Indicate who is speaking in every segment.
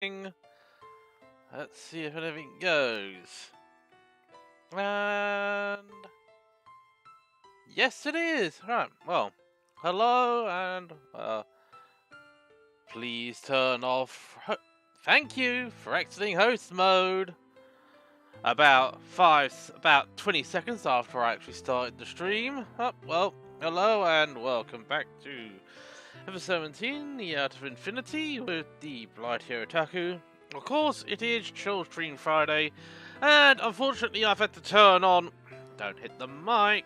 Speaker 1: Let's see if anything goes. And yes, it is. Right. Well, hello, and please turn off. Thank you for exiting host mode. About 20 seconds after I actually started the stream. Well, hello and welcome back to episode 17, The Art of Infinity, with the Blight Hero Taku. Of course, it is Chill Stream Friday, and unfortunately I've had to turn on... Don't hit the mic.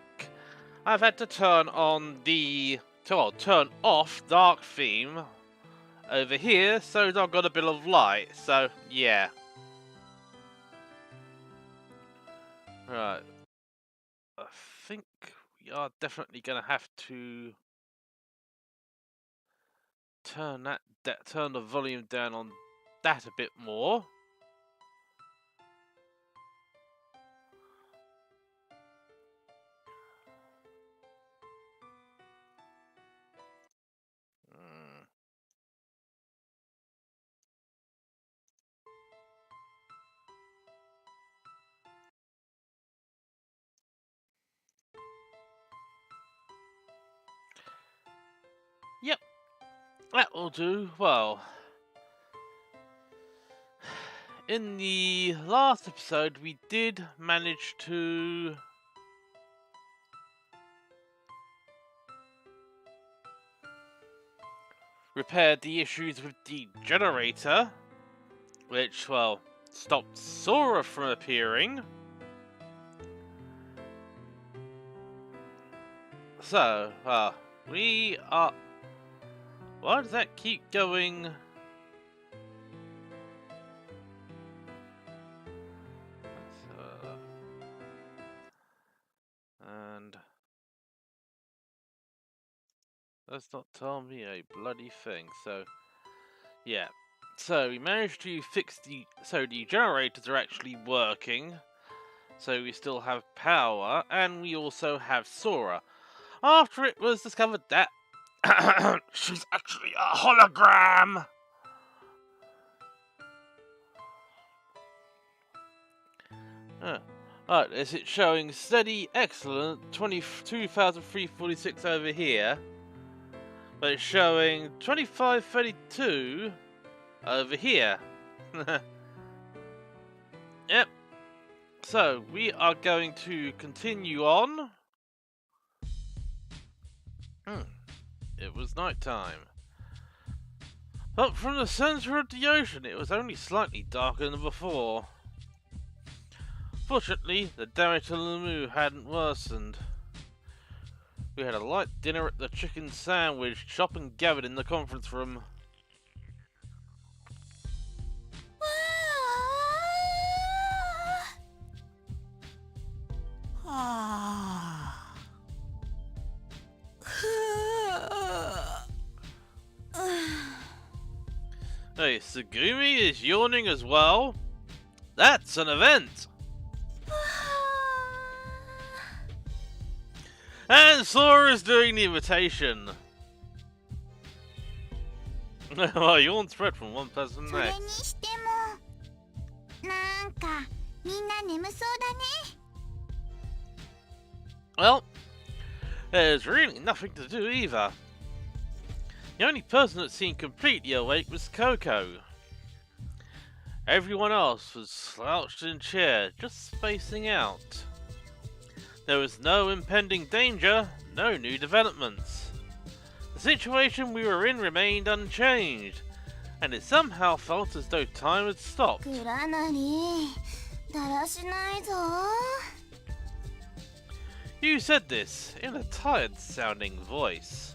Speaker 1: I've had to turn on the... turn off Dark Theme over here, so I've got a bit of light, so yeah. Right. I think we are definitely going to have to turn the volume down on that a bit more. Yep, that will do. Well, in the last episode, we did manage to repair the issues with the generator, which, well, stopped Sora from appearing. So, we are... Why does that keep going? And does not tell me a bloody thing. So, yeah. So we managed to fix the generators are actually working. So we still have power, and we also have Sora. After it was discovered that she's actually a hologram. Right, is it showing steady, excellent 22,346 over here, but it's showing 2532 over here. Yep. So we are going to continue on. It was night time. But from the center of the ocean, it was only slightly darker than before. Fortunately, the damage to Lumu hadn't worsened. We had a light dinner at the chicken sandwich shop and gathered in the conference room. Hey, Sugumi is yawning as well. That's an event! And Sora's doing the invitation. Well, yawn spread from one person to the next. Well, there's really nothing to do either. The only person that seemed completely awake was Coco. Everyone else was slouched in a chair, just spacing out. There was no impending danger, no new developments. The situation we were in remained unchanged, and it somehow felt as though time had stopped. You said this in a tired-sounding voice.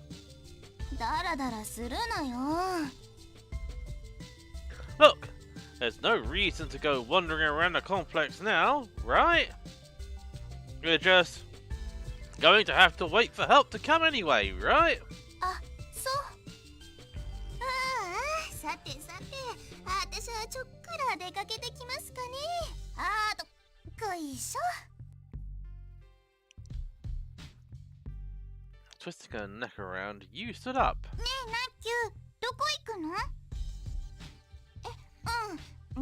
Speaker 1: Look, there's no reason to go wandering around the complex now, right? We're just going to have to wait for help to come anyway, right? Twisting her neck around, you stood up.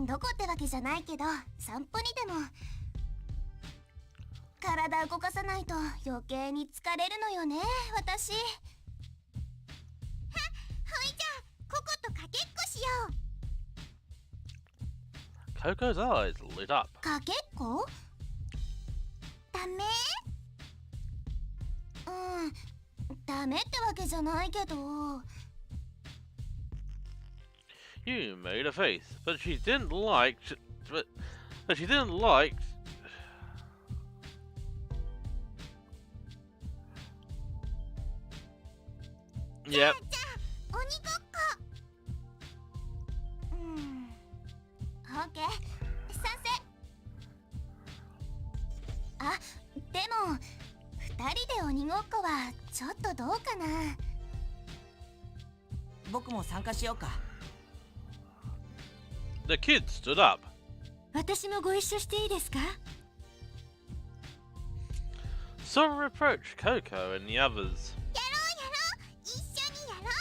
Speaker 2: どこってわけじゃないけど、散歩にでも。体動かさないと余計に疲れるのよね、私。ほいじゃあ、ココとかけっこしよう。
Speaker 1: Coco's eyes lit up.
Speaker 2: かけっこ？ダメ？ダメってわけじゃないけど。
Speaker 1: You made a face, but she didn't like. But she didn't like. Yep.
Speaker 2: じゃあ、鬼ごっこ。オッケー、賛成。あ、でも2人で鬼ごっこはちょっとどうかな。
Speaker 3: 僕も参加しようか。
Speaker 1: The kid stood up.
Speaker 2: 私もご一緒していいですか？
Speaker 1: Sora approached Coco and the others.
Speaker 2: やろうやろう、一緒にやろ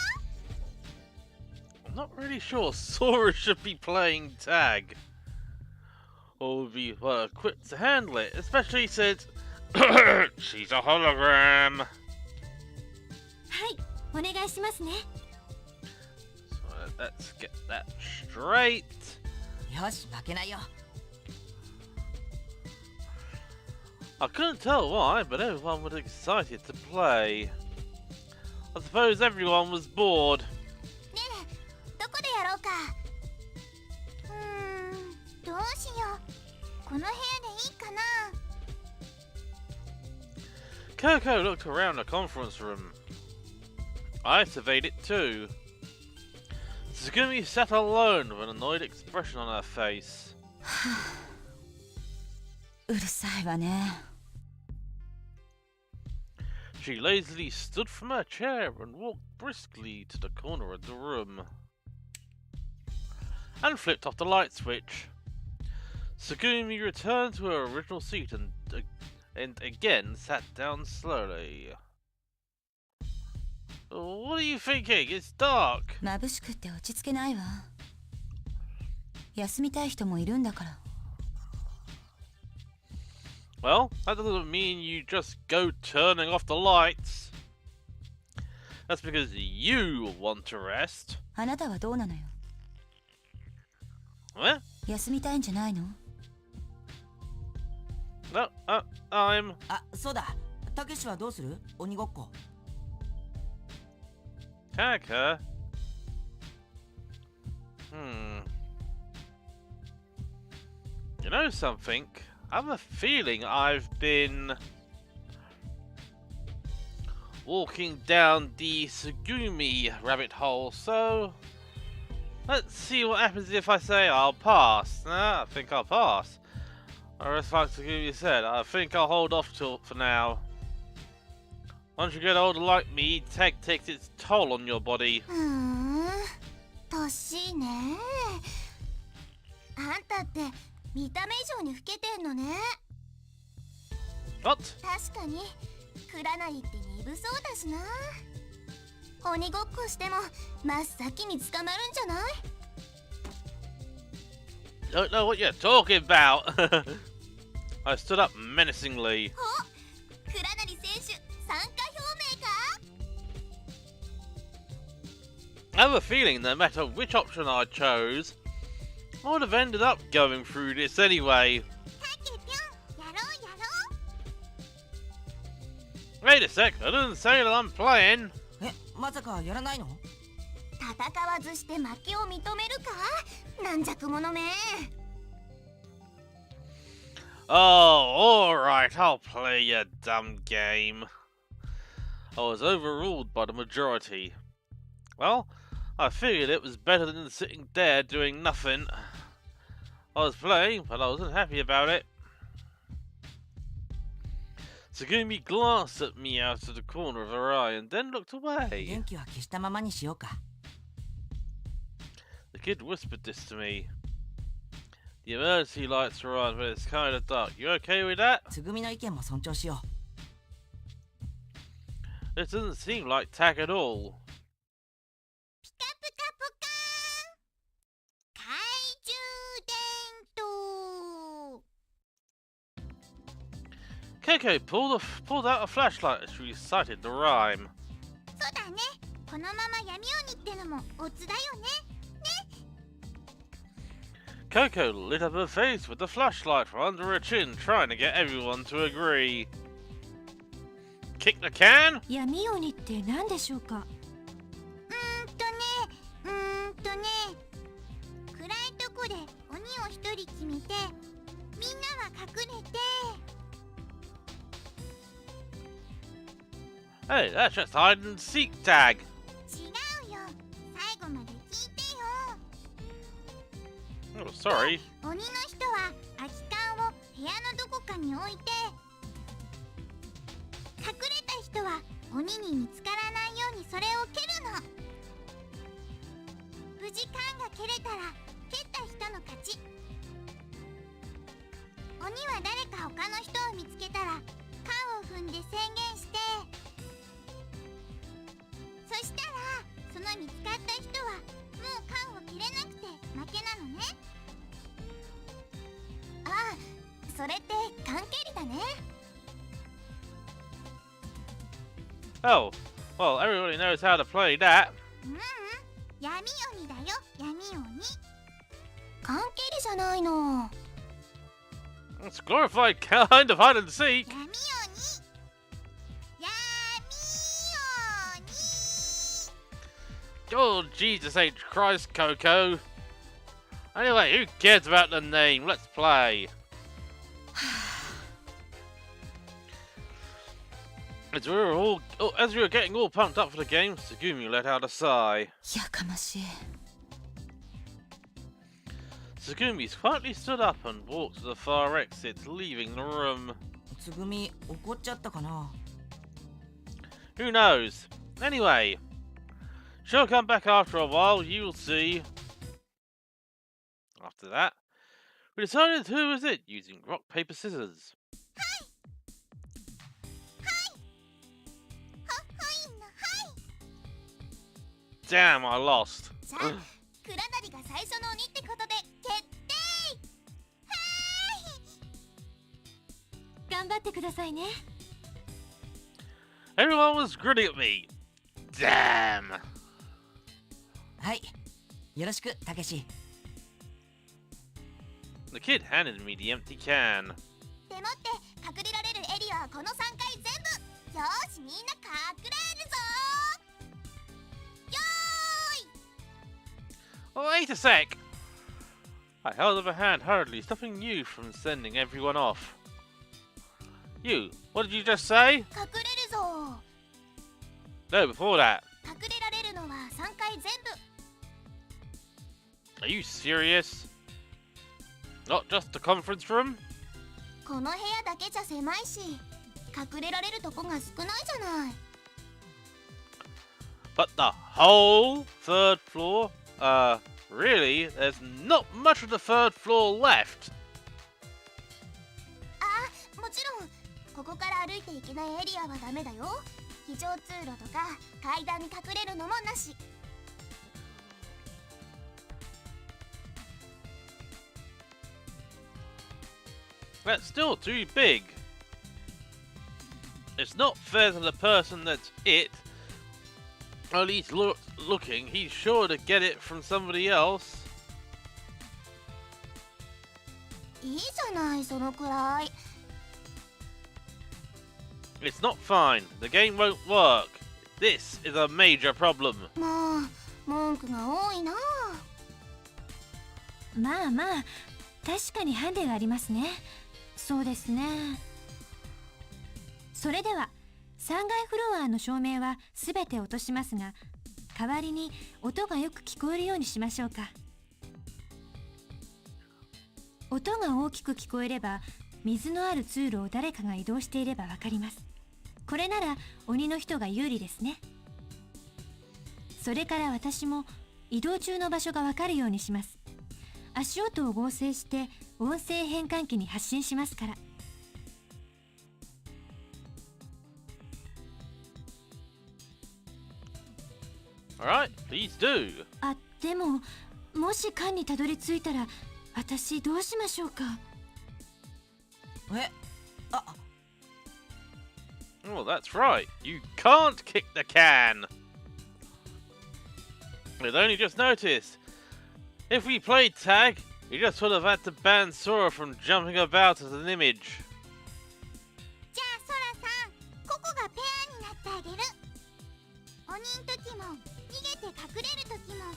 Speaker 2: う。
Speaker 1: I'm not really sure Sora should be playing tag. Or would be well equipped to handle it, especially since she's a hologram.
Speaker 2: はい、お願いしますね。
Speaker 1: So let's get that straight.
Speaker 3: よし、負けないよ。
Speaker 1: I couldn't tell why, but everyone was excited to play. I suppose everyone was bored.
Speaker 2: ねえ、どこでやろうか。どうしよう。この部屋でいいかな。
Speaker 1: Coco looked around the conference room. I surveyed it too. Tsugumi sat alone with an annoyed expression on her face.
Speaker 3: うるさいわね。
Speaker 1: She lazily stood from her chair and walked briskly to the corner of the room. And flipped off the light switch. Tsugumi returned to her original seat and again sat down slowly. What are you thinking? It's dark.
Speaker 3: 眩しくって落ち着けないわ。休みたい人もいるんだから。
Speaker 1: Well, that doesn't mean you just go turning off the lights. That's because you want to rest.
Speaker 3: あなたはどうなのよ。
Speaker 1: What?
Speaker 3: 休みたいんじゃないの？
Speaker 1: No, I'm...
Speaker 3: あ、そうだ。たけしはどうする？鬼ごっこ。
Speaker 1: Kaka? You know something? I have a feeling I've been walking down the Tsugumi rabbit hole, so let's see what happens if I say I'll pass. Nah, I think I'll pass. Or as like Tsugumi said, I think I'll hold off for now. Once you get older like me, tag takes its toll on your body.
Speaker 2: 年ね。あんたって見た目以上に老けてんのね。
Speaker 1: What?
Speaker 2: 確かにクラナリって鈍そうだしな。鬼ごっこしても真っ先に捕まるんじゃない？
Speaker 1: Don't know what you're talking about. I stood up menacingly.
Speaker 2: お、クラナリ選手参加表明か？
Speaker 1: I have a feeling no matter which option I chose, I would have ended up going through this anyway.
Speaker 2: たけぴょん、やろうやろう。
Speaker 1: Wait a sec, I didn't say that I'm playing.
Speaker 3: え、まさかやらないの？
Speaker 2: 戦わずして負けを認めるか？軟弱者め。
Speaker 1: Oh, alright, I'll play your dumb game. I was overruled by the majority. Well, I figured it was better than sitting there doing nothing. I was playing, but I wasn't happy about it. Tsugumi glanced at me out of the corner of her eye and then looked away.
Speaker 3: 電気は消したままにしようか。
Speaker 1: The kid whispered this to me. The emergency lights are on, but it's kind of dark. You okay with that?
Speaker 3: つぐみの意見も尊重しよ
Speaker 1: This doesn't seem like tag at all.
Speaker 2: ピカピカポカーン、懐中電
Speaker 1: Keiko pulled out a flashlight as she recited the rhyme.
Speaker 2: そうだね。このまま闇鬼ってのもオツだよね。
Speaker 1: Coco lit up her face with the flashlight from under her chin, trying to get everyone to agree. Kick the can?
Speaker 4: 闇鬼って何でしょうか。
Speaker 2: 暗いとこで鬼を一人決めて、みんなは隠れて。
Speaker 1: Hey, that's just hide and seek tag.
Speaker 2: 違うよ。最後まで聞いてよ。
Speaker 1: Oh, sorry.
Speaker 2: 鬼の人は空き缶を部屋のどこかに置いて、隠れた人は鬼に見つからないようにそれを蹴るの。無事缶が蹴れたら蹴った人の勝ち。鬼は誰か他の人を見つけたら缶を踏んで宣言して、そしたらその見つかった人はもう缶を蹴れなくて負けなのね。ああ、それって缶蹴りだね。
Speaker 1: Oh, well, everybody knows how to play that.
Speaker 2: 闇鬼だよ、闇鬼。缶蹴りじゃないの。
Speaker 1: It's glorified kind of hide and seek.
Speaker 2: 闇鬼。闇鬼。
Speaker 1: Oh, Jesus H. Christ, Coco. Anyway, who cares about the name? Let's play. As we were getting all pumped up for the game, Tsugumi let out a sigh.
Speaker 4: やかましい。
Speaker 1: Tsugumi quietly stood up and walked to the far exit, leaving the room.
Speaker 3: つぐみ怒っちゃったかな。
Speaker 1: Who knows? Anyway, she'll come back after a while, you'll see. After that, we decided who was it using rock, paper, scissors.
Speaker 2: はいのはい。
Speaker 1: Damn, I lost.
Speaker 2: じゃあ、クラダリが最初の鬼ってことで決定。はい。
Speaker 4: 頑張ってくださいね。
Speaker 1: Everyone was grinning at me. Damn.
Speaker 3: はい、よろしくたけし。
Speaker 1: The kid handed me the empty can.
Speaker 2: でもって隠れられるエリアはこの3回全部。よーし、みんな隠れるぞ。よーい。
Speaker 1: Oh, wait a sec. I held up a hand hurriedly, stopping you from sending everyone off. You, what did you just say?
Speaker 2: 隠れるぞ。
Speaker 1: No, before that.
Speaker 2: 隠れられるのは3回全部。
Speaker 1: Are you serious? Not just the conference room?
Speaker 2: この部屋だけじゃ狭いし、隠れられるとこが少ないじゃない。
Speaker 1: But the whole third floor? Really? There's not much of the third floor left.
Speaker 2: あ、もちろんここから歩いていけないエリアはダメだよ。非常通路とか階段に隠れるのもなし。
Speaker 1: That's still too big. It's not fair to the person that's it. Or at least looking, he's sure to get it from somebody else.
Speaker 2: いいじゃないそのくらい。
Speaker 1: It's not fine. The game won't work. This is a major problem.
Speaker 2: もう文句が多いな。
Speaker 4: まあまあ、確かにハンデがありますね。そうですね。それでは3階フロアの照明はすべて落としますが、代わりに音がよく聞こえるようにしましょうか。音が大きく聞こえれば、水のある通路を誰かが移動していればわかります。これなら鬼の人が有利ですね。それから私も移動中の場所がわかるようにします。足音を合成して音声変換器に発信しますから。
Speaker 1: Alright, please do.
Speaker 4: あ、でももし缶にたどり着いたら私どうしましょうか。
Speaker 3: え、あ、
Speaker 1: Oh, that's right. You can't kick the can. I'd only just noticed. If we played tag, you just would have had to ban Sora from jumping about as an image.
Speaker 2: じゃあソラさん、ココがペアになってあげる。鬼ん時も逃げて隠れる時も、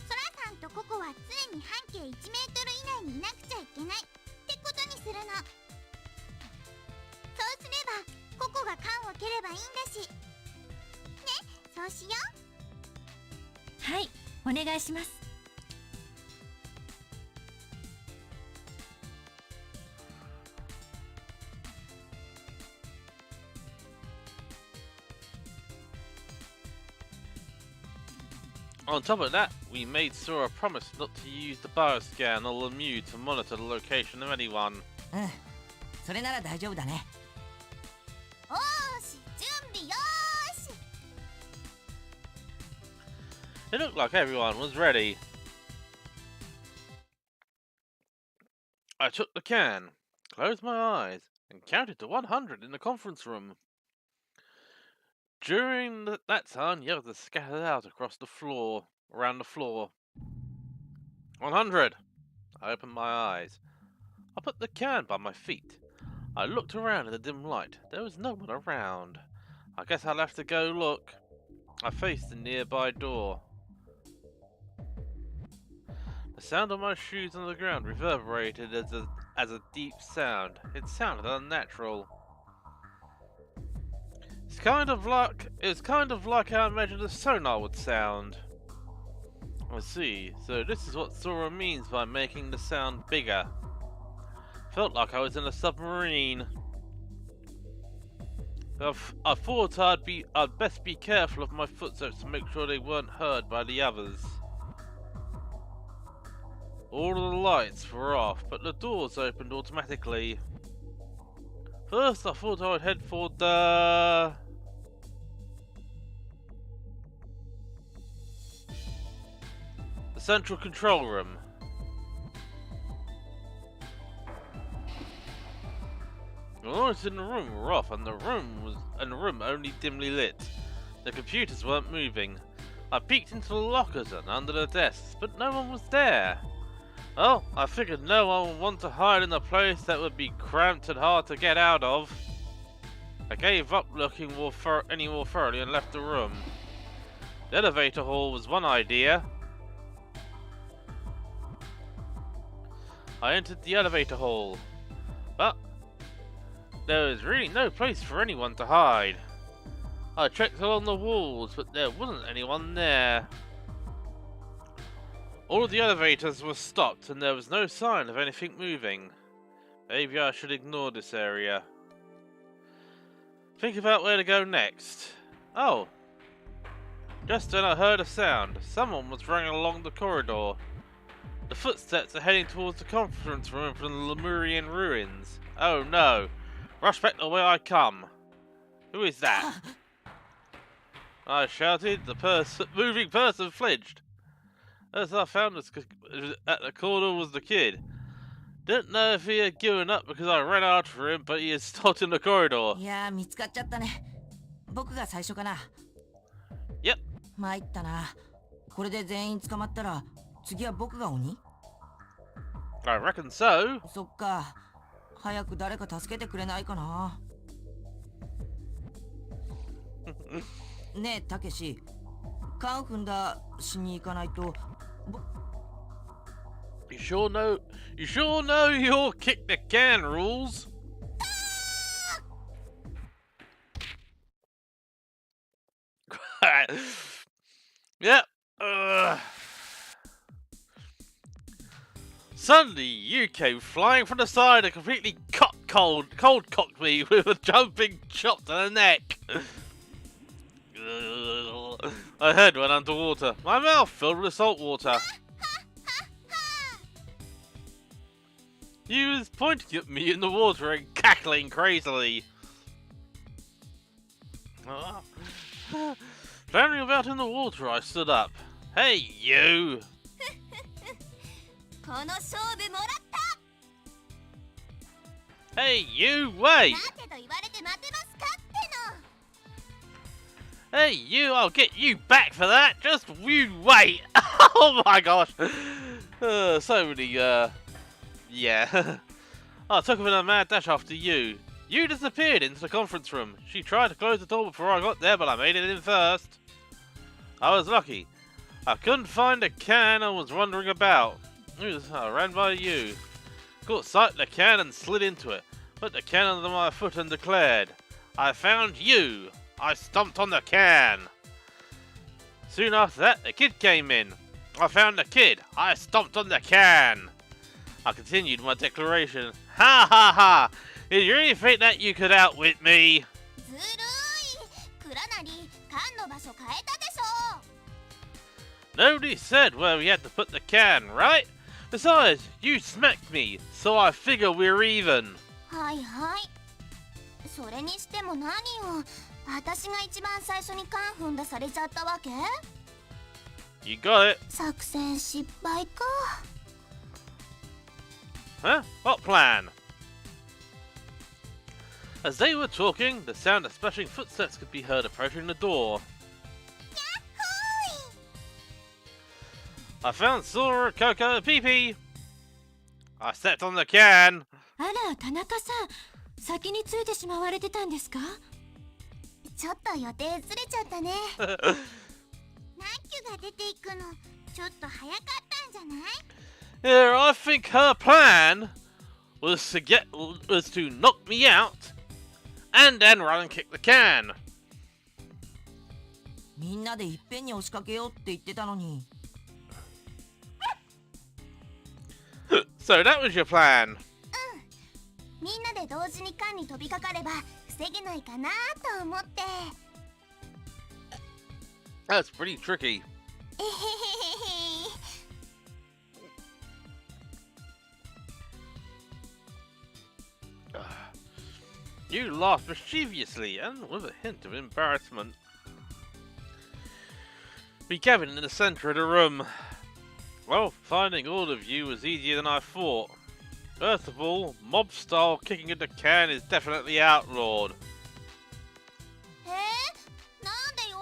Speaker 2: ソラさんとココは常に半径1メートル以内にいなくちゃいけないってことにするの。そうすればココが缶を蹴ればいいんだし。ね、そうしよう。
Speaker 4: はい、お願いします。
Speaker 1: On top of that, we made Sora promise not to use the bioscan or Lemieux to monitor the location of anyone.
Speaker 3: うん、それなら大丈夫だね。
Speaker 2: おーし、準備よーし。
Speaker 1: It looked like everyone was ready. I took the can, closed my eyes, and counted to 100 in the conference room. During that time, the others scattered out across the floor, around the floor. 100! I opened my eyes. I put the can by my feet. I looked around in the dim light. There was no one around. I guess I'll have to go look. I faced the nearby door. The sound of my shoes on the ground reverberated as a deep sound. It sounded unnatural. It was kind of like how I imagined a sonar would sound. I see, so this is what Sora means by making the sound bigger. Felt like I was in a submarine. I thought I'd best be careful of my footsteps to make sure they weren't heard by the others. All of the lights were off, but the doors opened automatically. First, I thought I would head for the central control room. The lights in the room were off, and the room only dimly lit. The computers weren't moving. I peeked into the lockers and under the desks, but no one was there. Well, I figured no one would want to hide in a place that would be cramped and hard to get out of. I gave up looking any more thoroughly and left the room. The elevator hall was one idea. I entered the elevator hall, but there was really no place for anyone to hide. I checked along the walls, but there wasn't anyone there. All of the elevators were stopped and there was no sign of anything moving. Maybe I should ignore this area. Think about where to go next. Oh! Just then I heard a sound. Someone was running along the corridor. The footsteps are heading towards the conference room from the Lemurian ruins. Oh no! Rush back the way I come. Who is that? I shouted. The moving person flinched. As I found at the corner was the kid. Didn't know if he had given up because I ran after him, but he is stopped in the corridor.
Speaker 3: いやー、見つかっちゃったね。僕が最初かな。
Speaker 1: Yep.
Speaker 3: 参ったな。これで全員捕まったら、次は僕が鬼？
Speaker 1: I reckon so.
Speaker 3: そっか。早く誰か助けてくれないかな。ねえ、たけし。カンフンダしに行かないと。
Speaker 1: You sure know your kick the can rules. Yep. Suddenly, you came flying from the side and completely cold cocked me with a jumping shot to the neck. I head went underwater. My mouth filled with salt water. He was pointing at me in the water and cackling crazily. Floundering about in the water, I stood up. Hey, you!
Speaker 2: この勝負もらった。
Speaker 1: Hey, you, wait!
Speaker 2: 待てと言われて待てますかっての。
Speaker 1: Hey, you! I'll get you back for that! Just you wait! Oh my gosh! So many, yeah. I took her in a mad dash after you. You disappeared into the conference room. She tried to close the door before I got there, but I made it in first. I was lucky. I couldn't find a can and was wandering about. I ran by you. Caught sight of the can and slid into it. Put the can under my foot and declared, I found you. I stomped on the can. Soon after that, the kid came in. I found the kid. I stomped on the can. I continued my declaration. Ha ha ha! Did you really think that you could outwit me?
Speaker 2: ずるい。倉成、缶の場所変えたでしょ。
Speaker 1: Nobody said where we had to put the can, right? Besides, you smacked me, so I figure we're even.
Speaker 2: はいはい。それにしても何を、私が一番最初に缶踏んだされちゃったわけ？
Speaker 1: You got it.
Speaker 2: 作戦失敗か。
Speaker 1: Huh? What plan? As they were talking, the sound of splashing footsteps could be heard approaching the door. I found Sora, Coco, and Pee-Pee. I stepped on the can.
Speaker 4: あら、田中さん、先についてしまわれてたんですか？
Speaker 2: ちょっと予定ずれちゃったね。ナッキュが出ていくの、ちょっと早かったんじゃない？
Speaker 1: Yeah, I think her plan was to knock me out and then run and kick the can.
Speaker 3: みんなでいっぺんに押しかけようって言ってたのに。
Speaker 1: So that was your plan.
Speaker 2: みんなで同時に缶に飛びかかれば防げないかなと思って。
Speaker 1: That's pretty tricky.
Speaker 2: えへへへへ。
Speaker 1: You laughed mischievously and with a hint of embarrassment. We gathered in the centre of the room. Well, finding all of you was easier than I thought. First of all, mob style kicking at the can is definitely outlawed.
Speaker 2: なんでよ。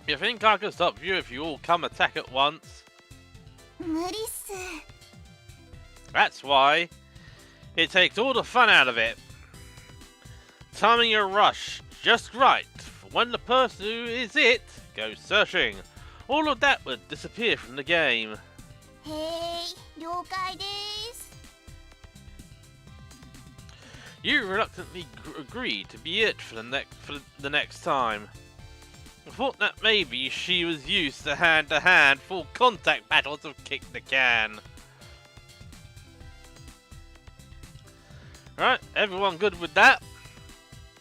Speaker 1: You think I can stop you if you all come attack at once?
Speaker 2: 無理っす。
Speaker 1: That's why. It takes all the fun out of it. Timing your rush just right for when the person who is it goes searching. All of that would disappear from the game.
Speaker 2: へい、了解です。
Speaker 1: You reluctantly agreed to be it for the next time. I thought that maybe she was used to hand full contact battles of kick the can. Right, everyone good with that?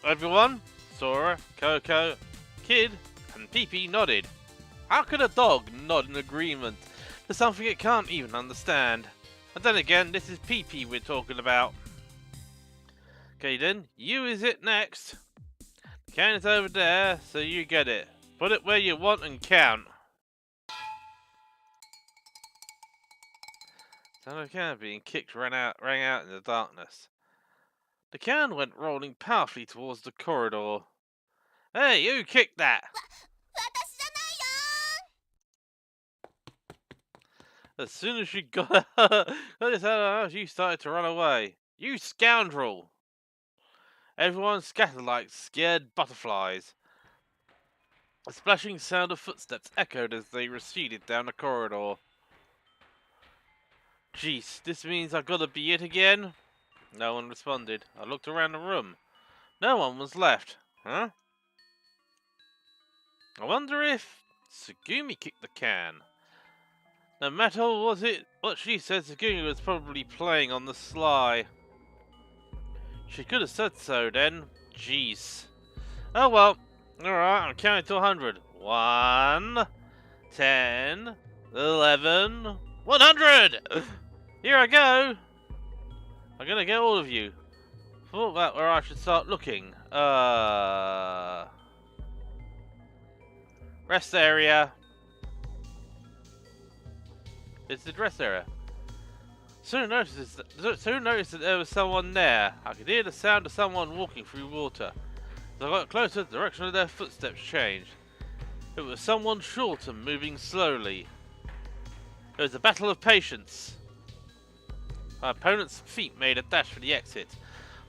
Speaker 1: Everyone? Sora, Coco, Kid, and Pee-Pee nodded. How could a dog nod in agreement to something it can't even understand? And then again, this is Pee-Pee we're talking about. Okay then, you is it next. The can is over there, so you get it. Put it where you want and count. Sound of the can being kicked rang out in the darkness. The can went rolling powerfully towards the corridor. Hey, who kicked that?
Speaker 2: 私じゃないよ。
Speaker 1: As soon as she got this out of the house, you started to run away. You scoundrel! Everyone scattered like scared butterflies. A splashing sound of footsteps echoed as they receded down the corridor. Jeez, this means I've got to be it again? No one responded. I looked around the room. No one was left. Huh? I wonder if Tsugumi kicked the can. No matter what she said, Tsugumi was probably playing on the sly. She could have said so then. Jeez. Oh well. Alright, I'm counting to 100. 1, 10, 11, 100! Here I go! I'm gonna get all of you. Thought about where I should start looking. Rest area. It's the dress area. Soon noticed that there was someone there. I could hear the sound of someone walking through water. As I got closer, the direction of their footsteps changed. It was someone short and moving slowly. It was a battle of patience. My opponent's feet made a dash for the exit.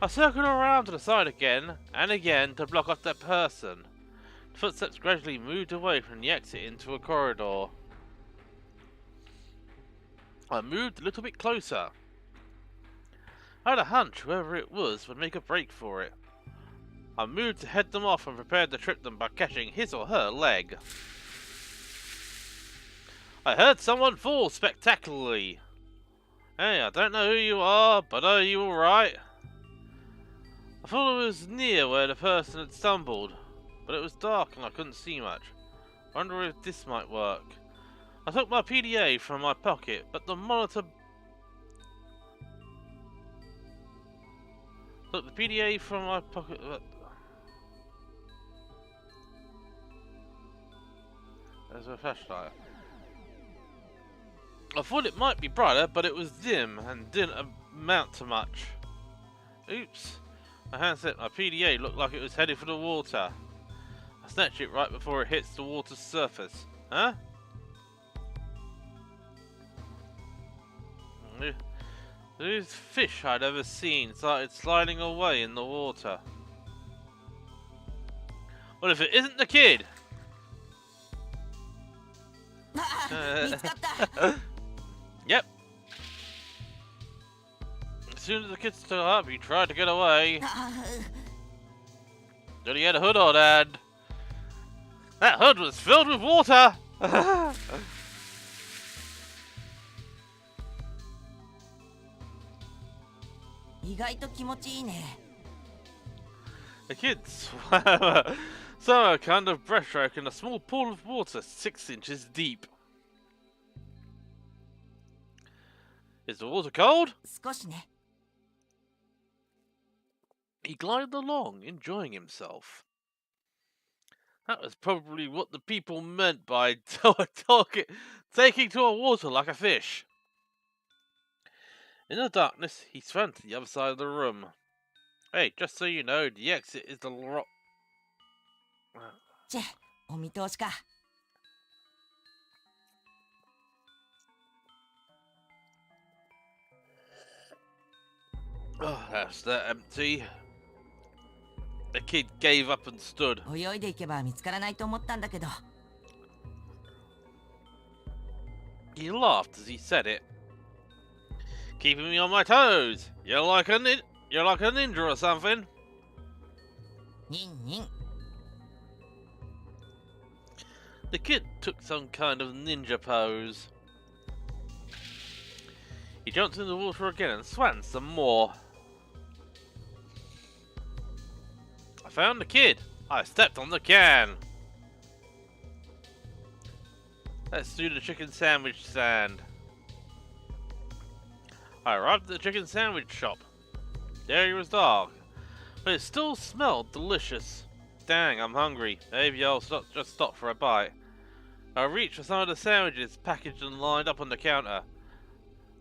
Speaker 1: I circled around to the side again and again to block off that person. The footsteps gradually moved away from the exit into a corridor. I moved a little bit closer. I had a hunch whoever it was would make a break for it. I moved to head them off and prepared to trip them by catching his or her leg. I heard someone fall spectacularly. Hey, I don't know who you are, but are you alright? I thought it was near where the person had stumbled, but it was dark and I couldn't see much. I wonder if this might work. I took my PDA from my pocket, but the monitor... Took the PDA from my pocket... There's a flashlight. I thought it might be brighter, but it was dim and didn't amount to much. Oops. My hand slipped. My PDA looked like it was headed for the water. I snatched it right before it hits the water's surface. Huh? These fish I'd ever seen started sliding away in the water. What if it isn't the kid? Yep. As soon as the kid stood up, he tried to get away. Did he get a hood on, Dad? That hood was filled with water! The kid swam a kind of breaststroke in a small pool of water 6 inches deep. Is the water cold? He glided along, enjoying himself. That was probably what the people meant by taking to a water like a fish. In the darkness, he swam to the other side of the room. Hey, just so you know, the exit is the rock. Oh, that's that empty. The kid gave up and stood. He laughed as he said it. Keeping me on my toes. You're like a ninja or something. The kid took some kind of ninja pose. He jumped in the water again and swam some more. I found the kid. I stepped on the can. Let's do the chicken sandwich stand. I arrived at the chicken sandwich shop. The area was dark, but it still smelled delicious. Dang, I'm hungry. Maybe I'll just stop for a bite. I reached for some of the sandwiches packaged and lined up on the counter.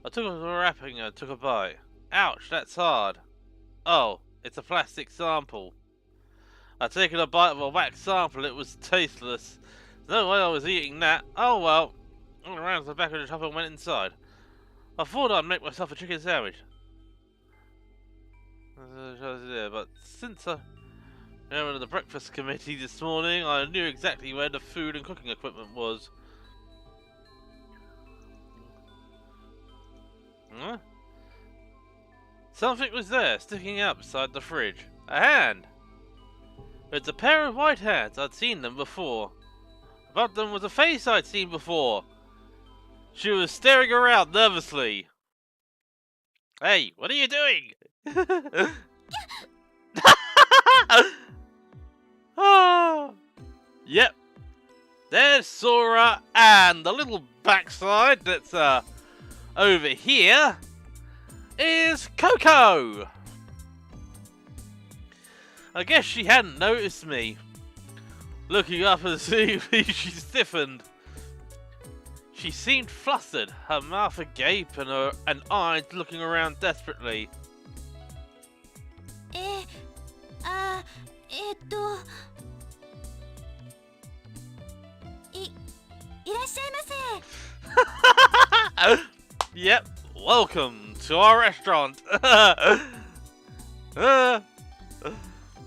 Speaker 1: I took off the wrapping and took a bite. Ouch, that's hard. Oh, it's a plastic sample. I'd taken a bite of a wax sample, it was tasteless. No way I was eating that. Oh well. I went around to the back of the shop and went inside. I thought I'd make myself a chicken sandwich. But since I went to the breakfast committee this morning, I knew exactly where the food and cooking equipment was. Huh? Something was there, sticking out beside the fridge. A hand! It's a pair of white hands. I'd seen them before. Above them was a face I'd seen before. She was staring around nervously. Hey, what are you doing? Oh, yep. There's Sora and the little backside that's over here is Coco. I guess she hadn't noticed me. Looking up and seeing me, she stiffened. She seemed flustered, her mouth agape and eyes looking around desperately.
Speaker 4: えっといらっしゃいませ。
Speaker 1: Yep, welcome to our restaurant.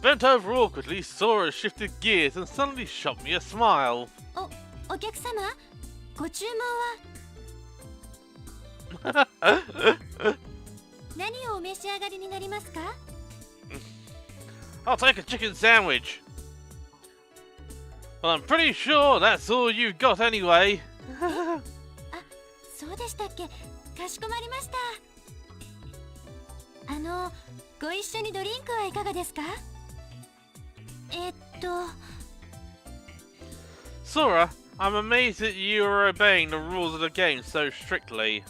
Speaker 1: Bent over awkwardly, Sora shifted gears and suddenly shot me a smile.
Speaker 4: お客様、ご注文は何をお召し上がりになりますか？
Speaker 1: I'll take a chicken sandwich. Well, I'm pretty sure that's all you've got anyway.
Speaker 4: あ、そうでしたっけ。かしこまりました。ご一緒にドリンクはいかがですか？Sora,
Speaker 1: I'm amazed that you are obeying the rules of the game so strictly.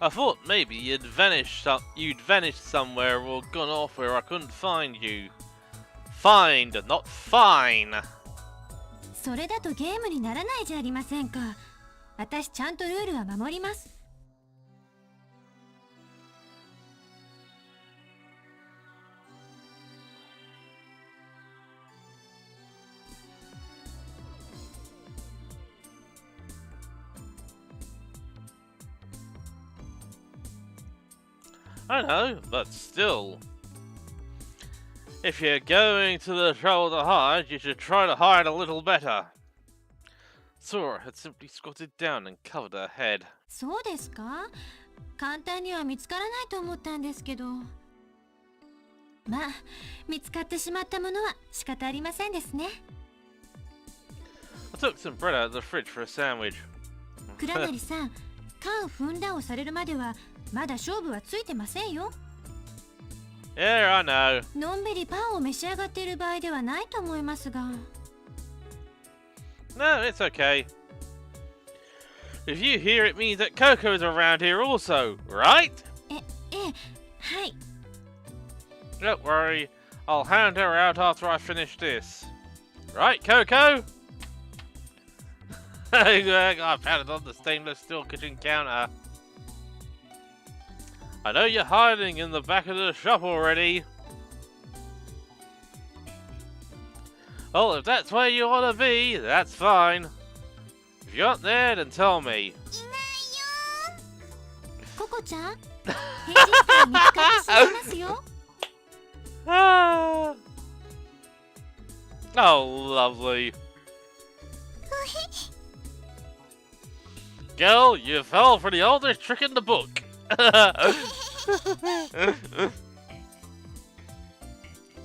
Speaker 1: I thought maybe you'd vanished somewhere or gone off where I couldn't find you. Find, not fine.
Speaker 4: それだとゲームにならないじゃありませんか。私ちゃんとルールは守ります。
Speaker 1: I know, but still. If you're going to the trouble to hide, you should try to hide a little better. Sora had simply squatted down and covered her head.
Speaker 4: そうですか？簡単には見つからないと思ったんですけど。まあ、見つかってしまったものは仕方ありませんですね。
Speaker 1: I took some bread out of the fridge for a sandwich.
Speaker 4: 倉成さん、缶踏んだをされるまではまだ勝負はついてませんよ。
Speaker 1: Yeah, I know.
Speaker 4: のんびりパンを召し上がっている場合ではないと思いますが。
Speaker 1: No, it's okay. If you hear it means that Coco's around here also, right?
Speaker 4: ええ、はい。
Speaker 1: Don't worry, I'll hand her out after I finish this. Right, Coco? I found it on the stainless steel kitchen counter. I know you're hiding in the back of the shop already. Well, if that's where you want to be, that's fine. If you aren't there, then tell me.
Speaker 2: いないよ
Speaker 4: ココちゃん、返事したら見つかってしまいますよ。
Speaker 1: Ah. Oh, lovely. Girl, you fell for the oldest trick in the book.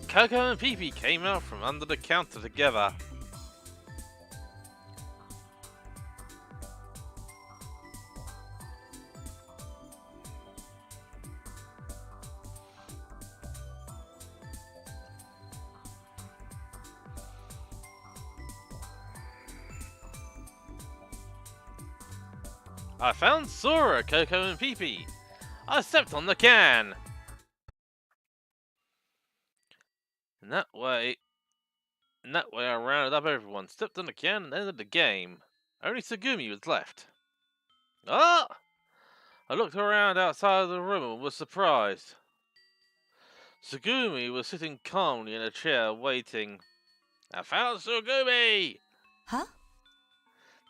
Speaker 1: Coco and Peepee came out from under the counter together. I found Sora, Coco and Peepee. I stepped on the can. In that way I rounded up everyone, stepped on the can, and ended the game. Only Tsugumi was left. Ah! I looked around outside of the room and was surprised. Tsugumi was sitting calmly in a chair, waiting. I found Tsugumi!
Speaker 3: は？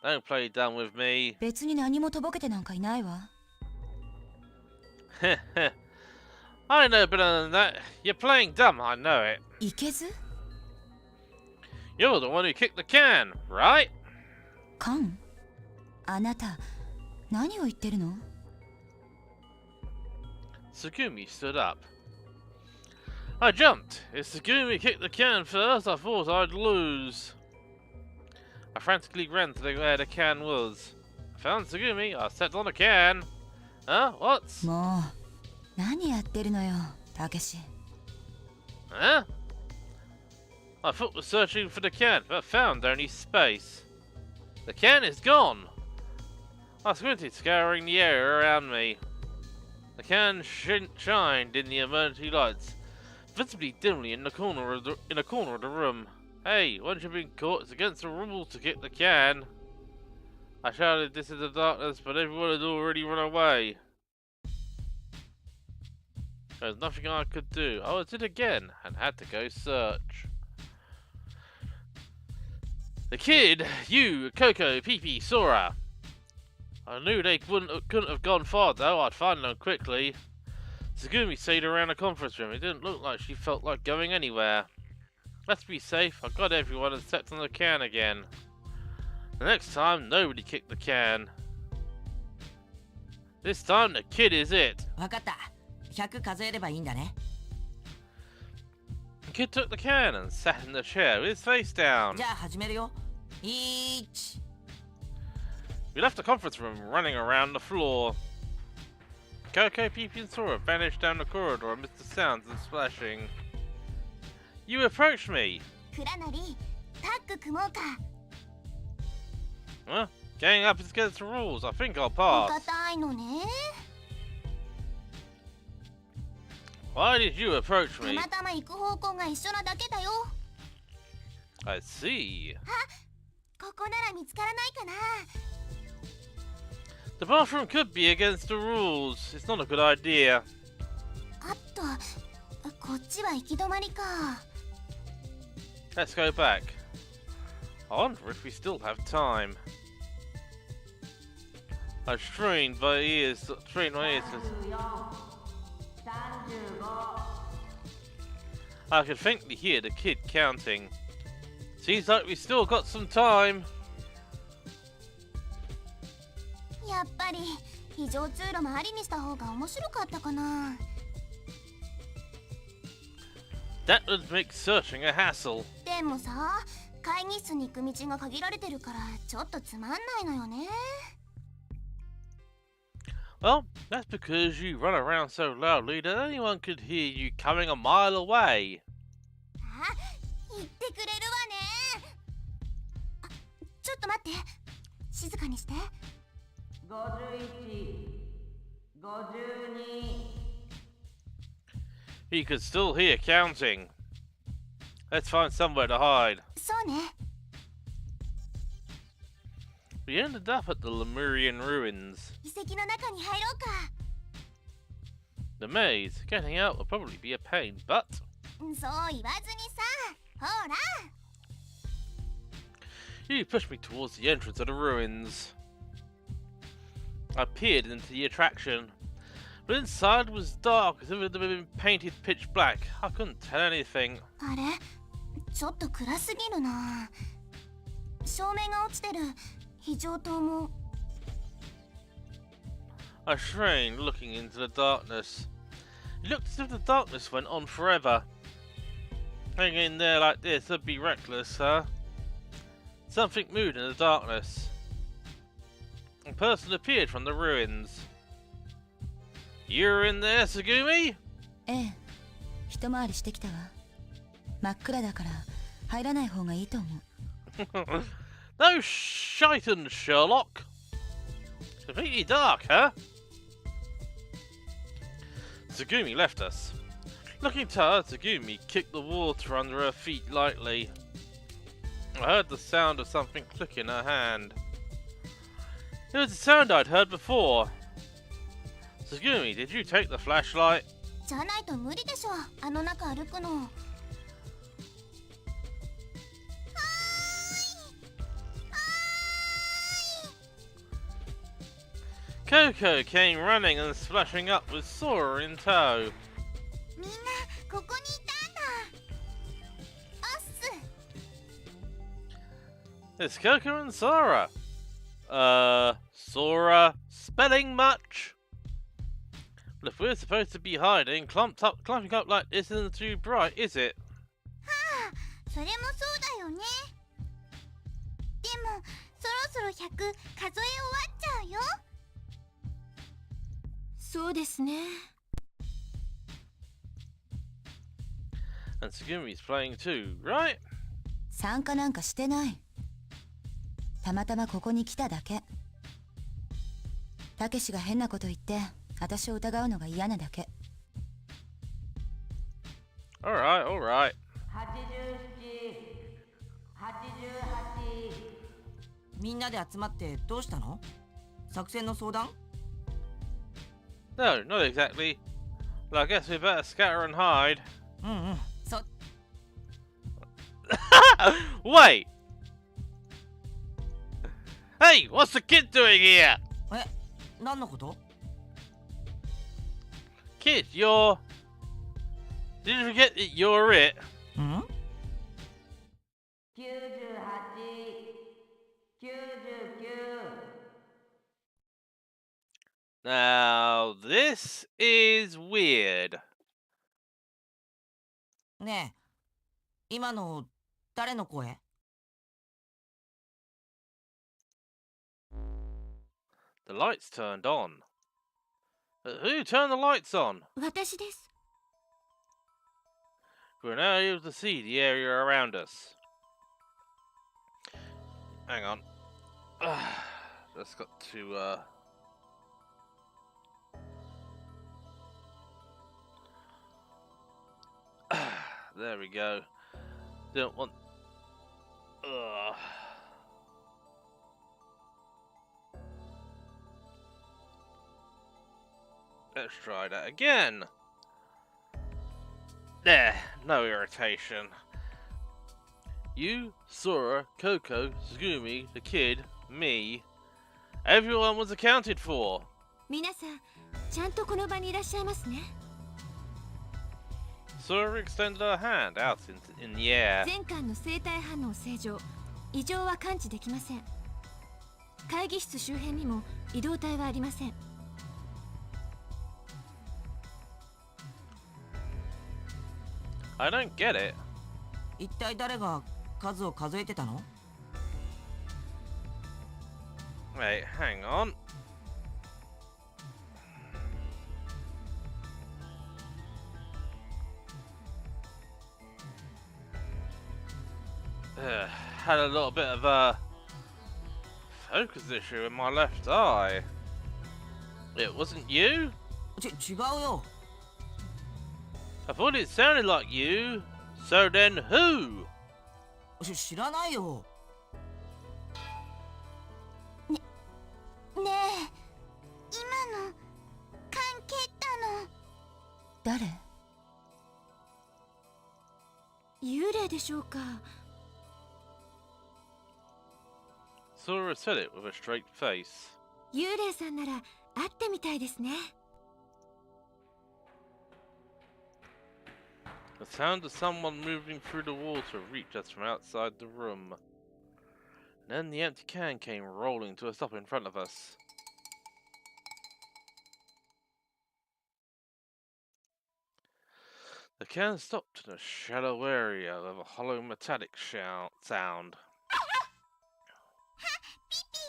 Speaker 1: Don't play dumb with me.
Speaker 3: 別に何もとぼけてなんかいないわ。
Speaker 1: I know better than that. You're playing dumb, I know it.
Speaker 3: いけず？
Speaker 1: You're the one who kicked the can, right?
Speaker 3: 缶？あなた、何を言ってるの？
Speaker 1: Tsugumi stood up. I jumped. If Tsugumi kicked the can first, I thought I'd lose. I frantically ran to where the can was. I found Tsugumi. I stepped on the can. Huh? What?
Speaker 3: もう、何やってるのよ、たけし。
Speaker 1: Huh? My foot was searching for the can, but found only space. The can is gone! I squinted, scouring the area around me. The can shined in the emergency lights, visibly dimly in a corner of the room. Hey, once you've been caught, it's against the rules to kick the can. I shouted this in the darkness, but everyone had already run away. There was nothing I could do. I was it again, and had to go search. The kid, you, Coco, Pee-Pee, Sora. I knew they couldn't have gone far though. I'd find them quickly. Tsugumi stayed around the conference room. It didn't look like she felt like going anywhere. Let's be safe. I got everyone and stepped on the can again. The next time, nobody kicked the can. This time, the kid is it.
Speaker 3: わかった。100数えればいいんだね。
Speaker 1: The kid took the can and sat in the chair with his face down.
Speaker 3: じゃあ始めるよ。1
Speaker 1: We left the conference room, running around the floor. Coco, Pee-Pee, and Sora vanished down the corridor amidst the sounds and splashing. You approached me.
Speaker 2: クラナリ、タッグ組もうか。
Speaker 1: Huh? Gang up is against the rules. I think I'll
Speaker 2: お
Speaker 1: pass.
Speaker 2: 堅いのね。
Speaker 1: Why did you approach
Speaker 2: た
Speaker 1: me?
Speaker 2: またま行く方向が一緒なだけだよ。
Speaker 1: I see.
Speaker 2: ここなら見つからないかな。
Speaker 1: The bathroom could be against the rules. It's not a good idea.
Speaker 2: あっと、こっちは行き止まりか。
Speaker 1: Let's go back. I wonder if we still have time. I strained my ears to... I could faintly hear the kid counting. Seems like we still got some time.
Speaker 2: やっぱり非常通路もありにした方が面白かったかな。
Speaker 1: That would make searching a hassle.
Speaker 2: でもさ、会議室に行く道が限られてるからちょっとつまんないのよね。
Speaker 1: Well, that's because you run around so loudly that anyone could hear you coming a mile away.
Speaker 2: あ、言ってくれるわね。あ、ちょっと待って。静かにして。
Speaker 3: 51 52
Speaker 1: He could still hear counting. Let's find somewhere to hide.
Speaker 2: そうね。
Speaker 1: We ended up at the Lemurian ruins.
Speaker 2: 遺跡の中に入ろうか。
Speaker 1: The maze. Getting out will probably be a pain, but...
Speaker 2: そう言わずにさ。ほら。
Speaker 1: You pushed me towards the entrance of the ruins. I peered into the attraction, but inside was dark as if it had been painted pitch black. I couldn't tell anything.
Speaker 2: あれ、ちょっと暗すぎるな。照明が落ちてる。非常灯も。
Speaker 1: I strained, looking into the darkness. It looked as if the darkness went on forever. Hanging in there like this would be reckless, huh? Something moved in the darkness. A person appeared from the ruins. You're in there, Tsugumi?
Speaker 5: ええ、一回りしてきたわ。真っ暗だから入らない方がいいと思う。
Speaker 1: No shiten, Sherlock. Completely dark, huh? Tsugumi left us. Looking tired, Tsugumi kicked the water under her feet lightly. I heard the sound of something click in her hand. It was a sound I'd heard before. Tsugumi, did you take the flashlight?
Speaker 2: じゃないと無理でしょ。あの中歩くの。
Speaker 1: Coco came running and splashing up with Sora in tow.
Speaker 2: みんなここにいたんだ。おっす。
Speaker 1: It's Coco and Sora. Sora, spelling much? But if we're supposed to be hiding, clumping up like this isn't too bright, is it?
Speaker 2: はあ、それもそうだよね。でもそろそろ100数え終わっちゃうよ。
Speaker 4: そうですね。
Speaker 1: And Tsugumi's playing too, right?
Speaker 5: 参加なんかしてない。たまたまここに来ただけ。たけしが変なこと言って私を疑うのが嫌なだけ。
Speaker 1: Alright, alright.
Speaker 3: みんなで集まってどうしたの？作戦の相談？
Speaker 1: No, not exactly. Well, I guess we better scatter and hide.
Speaker 3: うんうん。
Speaker 1: Wait! Hey, what's the kid doing here?
Speaker 3: 何のこと？
Speaker 1: Kid, you're... Did you forget that you're it?
Speaker 3: うん？
Speaker 1: Now, this is weird.
Speaker 3: ねえ、今の誰の声？
Speaker 1: The lights turned on. Who turned the lights on?
Speaker 4: 私です。
Speaker 1: We're now able to see the area around us. Hang on. Just got to, there we go. Don't want... Let's try that again. There, no irritation. You, Sora, Coco, Sugumi, the kid, me, everyone was accounted for.
Speaker 4: 皆さん、ちゃんとこの場にいらっしゃいますね。
Speaker 1: Sora extended her hand out in the air.
Speaker 4: 前回の生体反応正常。異常は感知できません。会議室周辺にも移動体はありません。
Speaker 1: I don't get it.
Speaker 3: 一体誰が数を数えてたの？
Speaker 1: Wait, hang on. Had a little bit of a focus issue in my left eye. It wasn't you?
Speaker 3: 違うよ。
Speaker 1: I thought it sounded like you. So then who?
Speaker 3: 知らないよ。
Speaker 2: ねえ、今の関係ったの
Speaker 5: 誰？
Speaker 4: 幽霊でしょうか。
Speaker 1: Sora said it with a straight face.
Speaker 4: 幽霊さんなら会ってみたいですね。
Speaker 1: The sound of someone moving through the water reached us from outside the room. Then the empty can came rolling to a stop in front of us. The can stopped in a shallow area with a hollow metallic sound.
Speaker 2: ピピ、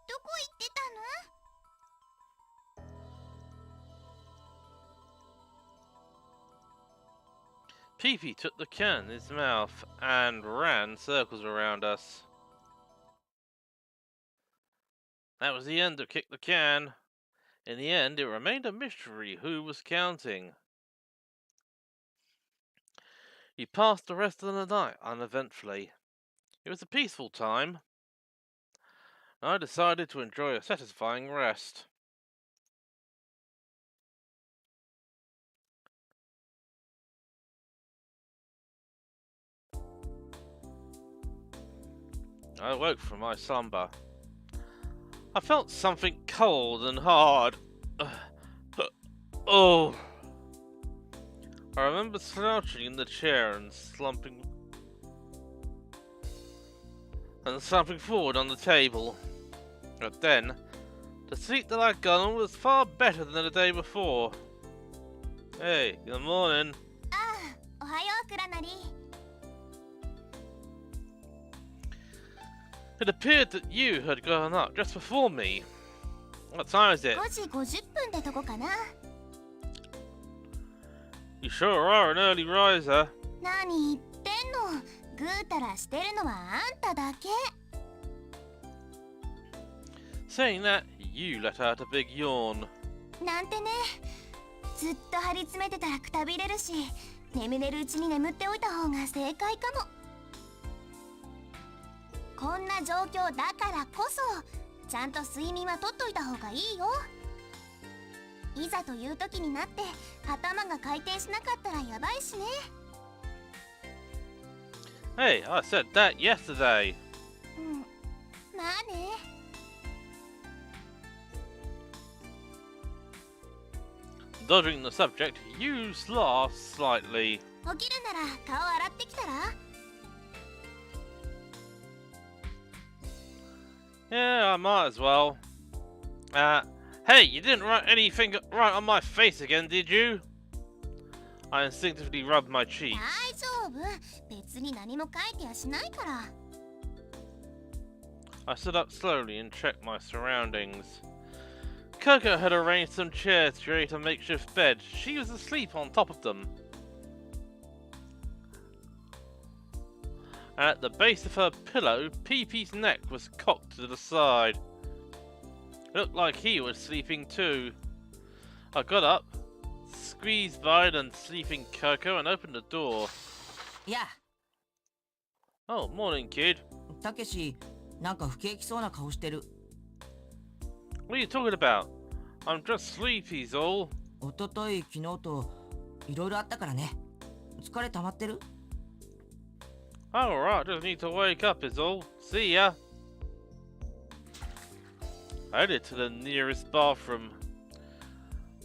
Speaker 2: どこ行ってたの？
Speaker 1: Pee-Pee took the can in his mouth and ran circles around us. That was the end of Kick the Can. In the end, it remained a mystery who was counting. We passed the rest of the night uneventfully. It was a peaceful time. I decided to enjoy a satisfying rest. I awoke from my slumber. I felt something cold and hard. Oh. I remember slouching in the chair and slumping forward on the table. But then, the sleep that I'd gotten was far better than the day before. Hey, good morning.
Speaker 2: ああ、おはようクラナリ。
Speaker 1: It appeared that you had gone up just before me. What time is it?
Speaker 2: 5時50分ってとこかな。
Speaker 1: You sure are an early riser.
Speaker 2: 何言ってんの？ぐうたらしてるのはあんただけ。
Speaker 1: Saying that, you let out a big yawn.
Speaker 2: なんてね。ずっと張り詰めてたらくたびれるし、眠れるうちに眠っておいた方が正解かも。こんな状況だからこそ、ちゃんと睡眠はとっといた方がいいよ。いざという時になって頭が回転しなかったらやばいしね。
Speaker 1: Hey, I said that yesterday.
Speaker 2: うん、まあね。
Speaker 1: Dodging the subject, you laugh slightly.
Speaker 2: 起きるなら顔洗ってきたら？
Speaker 1: Yeah, I might as well. Hey, you didn't write anything right on my face again, did you? I instinctively rubbed my cheeks.
Speaker 2: 大丈夫。別に何も書いてやしないから。
Speaker 1: I stood up slowly and checked my surroundings. Coco had arranged some chairs to create a makeshift bed. She was asleep on top of them. And at the base of her pillow, Pee-Pee's neck was cocked to the side. It looked like he was sleeping too. I got up, squeezed by an sleeping Coco and opened the door.
Speaker 3: や
Speaker 1: Oh, morning, kid.
Speaker 3: たけし、なんか不景気そうな顔してる。
Speaker 1: What are you talking about? I'm just sleepy's all.
Speaker 3: おととい昨日といろいろあったからね。疲れ溜まってる？
Speaker 1: Alright, just need to wake up is all. See ya. I headed to the nearest bathroom.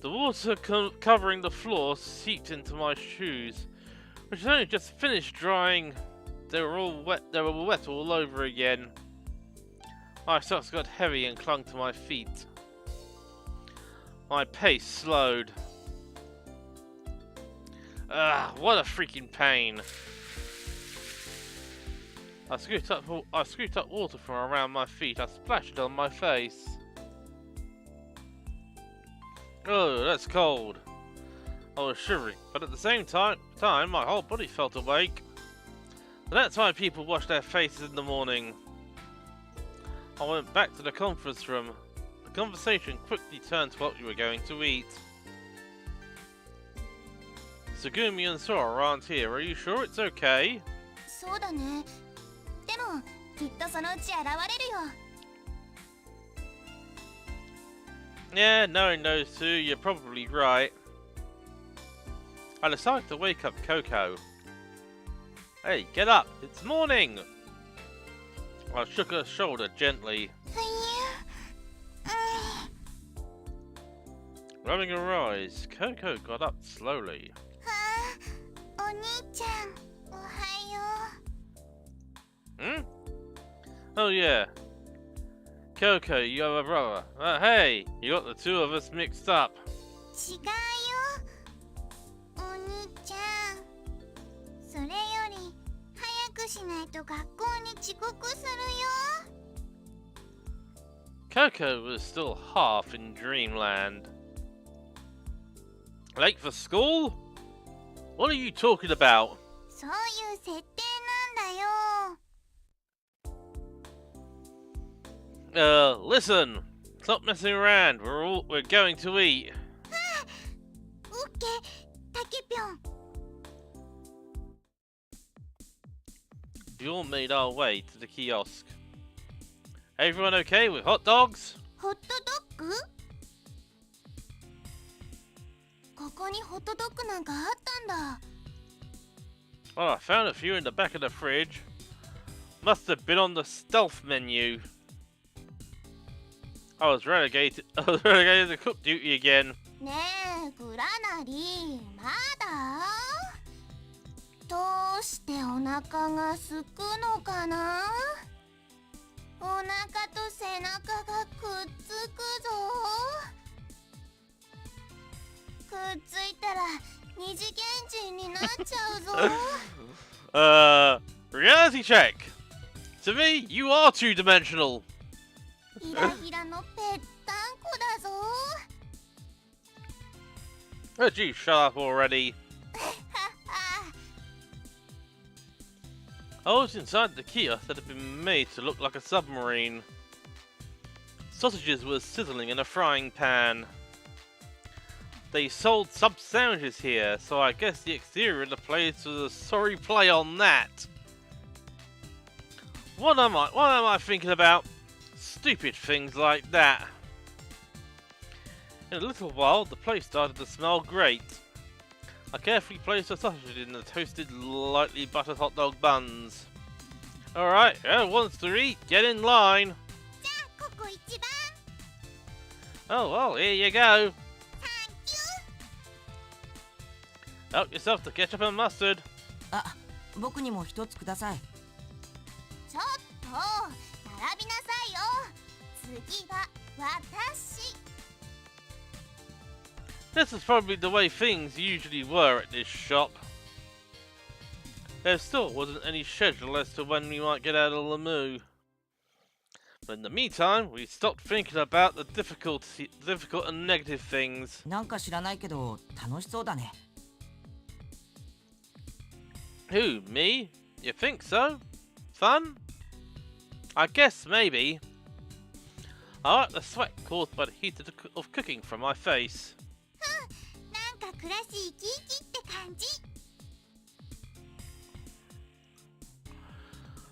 Speaker 1: The water covering the floor seeped into my shoes, which had only just finished drying. They were all wet. They were wet all over again. My socks got heavy and clung to my feet. My pace slowed. What a freaking pain! I scooped up water from around my feet. I splashed it on my face. Oh, that's cold. I was shivering, but at the same time, my whole body felt awake. But that's why people wash their faces in the morning. I went back to the conference room. The conversation quickly turned to what we were going to eat. Tsugumi and Sora aren't here. Are you sure it's okay?
Speaker 2: そうだね。でもきっとそのうち現れるよ。
Speaker 1: Yeah, knowing those two, you're probably right. I decided to wake up Coco. Hey, get up! It's morning! I shook her shoulder gently. Rubbing her eyes, Coco got up slowly.
Speaker 2: お兄ちゃん、おはよ
Speaker 1: Hmm? Oh yeah. Coco, you have a brother. Hey, you got the two of us mixed up.
Speaker 2: う。違うよ。お兄ちゃん。それより早くしないと学校に遅刻するよ。
Speaker 1: Coco was still half in dreamland. Late for school? What are you talking about?
Speaker 2: そういう設定なんだよ。
Speaker 1: Listen. Stop messing around. We're going to eat.
Speaker 2: オッケー、タケピョン。
Speaker 1: We all made our way to the kiosk. Everyone okay with hot dogs?
Speaker 2: ホットドッグ？ここにホットドッグなんかあったんだ。
Speaker 1: Well, I found a few in the back of the fridge. Must have been on the stealth menu. I was relegated to cook duty again.
Speaker 2: ねえ、グラナリ、まだ？どうしてお腹が空くのかな？お腹と背中がくっつくぞ。くっついたら二次元人になっちゃうぞ。
Speaker 1: Reality check. To me, you are two-dimensional.
Speaker 2: ひらひらのぺったんこだぞ。
Speaker 1: Oh, gee, shut up already. I was inside the kiosk that had been made to look like a submarine. sausages were sizzling in a frying pan. They sold sub sandwiches here, so I guess the exterior of the place was a sorry play on that. What am I thinking about? Stupid things like that. In a little while, the place started to smell great. I carefully placed the sausage in the toasted, lightly buttered hot dog buns. Alright, whoever wants to eat, get in line.
Speaker 2: じゃあここ一番
Speaker 1: Oh, well, here you go.
Speaker 2: サンキュー
Speaker 1: Help yourself to ketchup and mustard.
Speaker 3: あ、僕にも一つください。
Speaker 2: ちょっと並びなさいよ次は私
Speaker 1: This is probably the way things usually were at this shop. There still wasn't any schedule as to when we might get out of the moo. But in the meantime, we stopped thinking about the difficult and negative things.
Speaker 3: なんか知らないけど楽しそうだね。
Speaker 1: Who, me? You think so? Fun? I guess maybe. I like the sweat caused by the heat of cooking from my face.
Speaker 2: なんか暮らし生き生きって感じ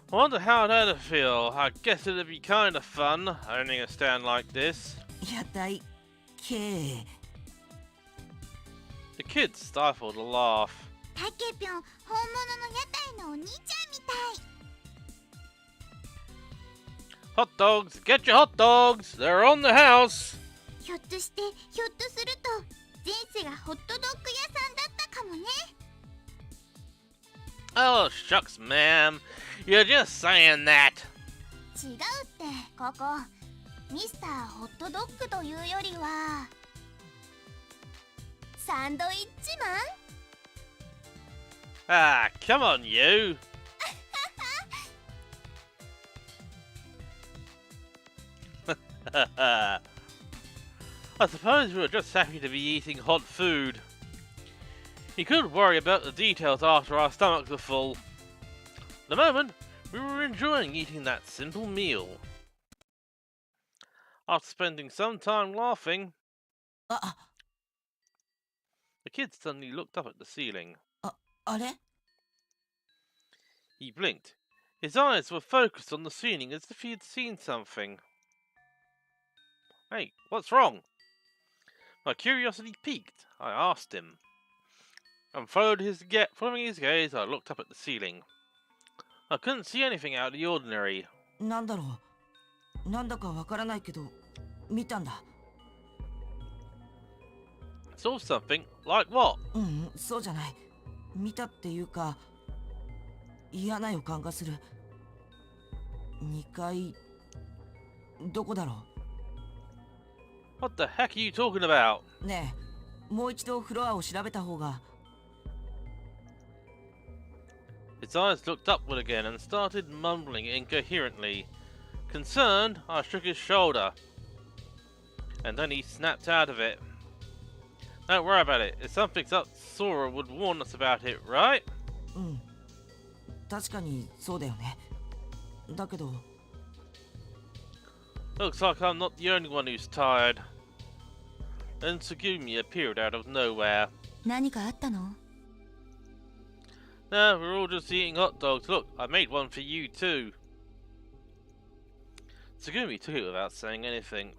Speaker 1: I wonder how that'd feel. I guess it'd be kind of fun, owning a stand like this.
Speaker 3: 屋台系
Speaker 1: The kids stifled a laugh.
Speaker 2: たけぴょん本物の屋台のお兄ちゃんみたい
Speaker 1: Hot dogs! Get your hot dogs! They're on the house!
Speaker 2: ひょっとすると前世がホットドッグ屋さんだったかもね
Speaker 1: Oh, shucks, ma'am. You're just saying that.
Speaker 2: 違うってここミスターホットドッグというよりはサンドイッチマン
Speaker 1: Ah, come on, you. I suppose we were just happy to be eating hot food. We could worry about the details after our stomachs were full. At the moment, we were enjoying eating that simple meal. After spending some time laughing,
Speaker 3: あ、
Speaker 1: the kid suddenly looked up at the ceiling.
Speaker 3: あれ
Speaker 1: He blinked. His eyes were focused on the ceiling as if he had seen something. Hey, what's wrong? My curiosity piqued. I asked him. And following his gaze, I looked up at the ceiling. I couldn't see anything out of the ordinary.
Speaker 3: なんだろうなんだかわからないけど見たんだ。
Speaker 1: Saw something? Like what?
Speaker 3: うん、そうじゃない。見たっていうか嫌な予感がする。2階どこだろ
Speaker 1: What the heck are you talking about?
Speaker 3: うねえ、もう一度フロアを調べた方が。
Speaker 1: His eyes looked upward again and started mumbling incoherently. Concerned, I shook his shoulder. And then he snapped out of it. Don't worry about it. If something's up, Sora would warn us about it, right?
Speaker 3: うん。確かにそうだよね。だけど。
Speaker 1: Looks like I'm not the only one who's tired. Then Tsugumi appeared out of nowhere.
Speaker 5: 何かあったの
Speaker 1: No, we're all just eating hot dogs. Look, I made one for you too. Tsugumi took it without saying anything.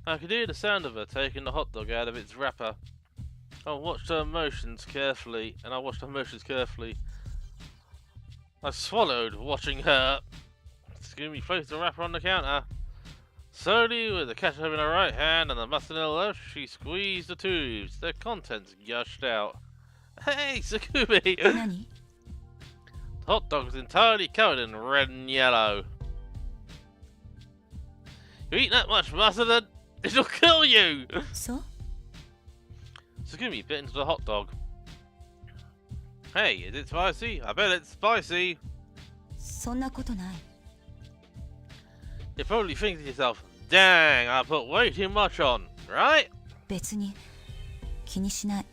Speaker 1: I could hear the sound of her taking the hot dog out of its wrapper. I watched her motions carefully, I swallowed, watching her. Tsugumi placed the wrapper on the counter. Slowly, with the ketchup in her right hand and the mustard in her left, she squeezed the tubes. Their contents gushed out. Hey, Tsugumi!
Speaker 5: 何
Speaker 1: The hot dog was entirely covered in red and yellow. You eat that much mustard, it'll kill you!
Speaker 5: そう
Speaker 1: Tsugumi bit into the hot dog. Hey, is it spicy? I bet it's spicy.
Speaker 5: そんなことない
Speaker 1: You're probably thinking to yourself, dang, I put way too much on, right?
Speaker 5: 別に気にしない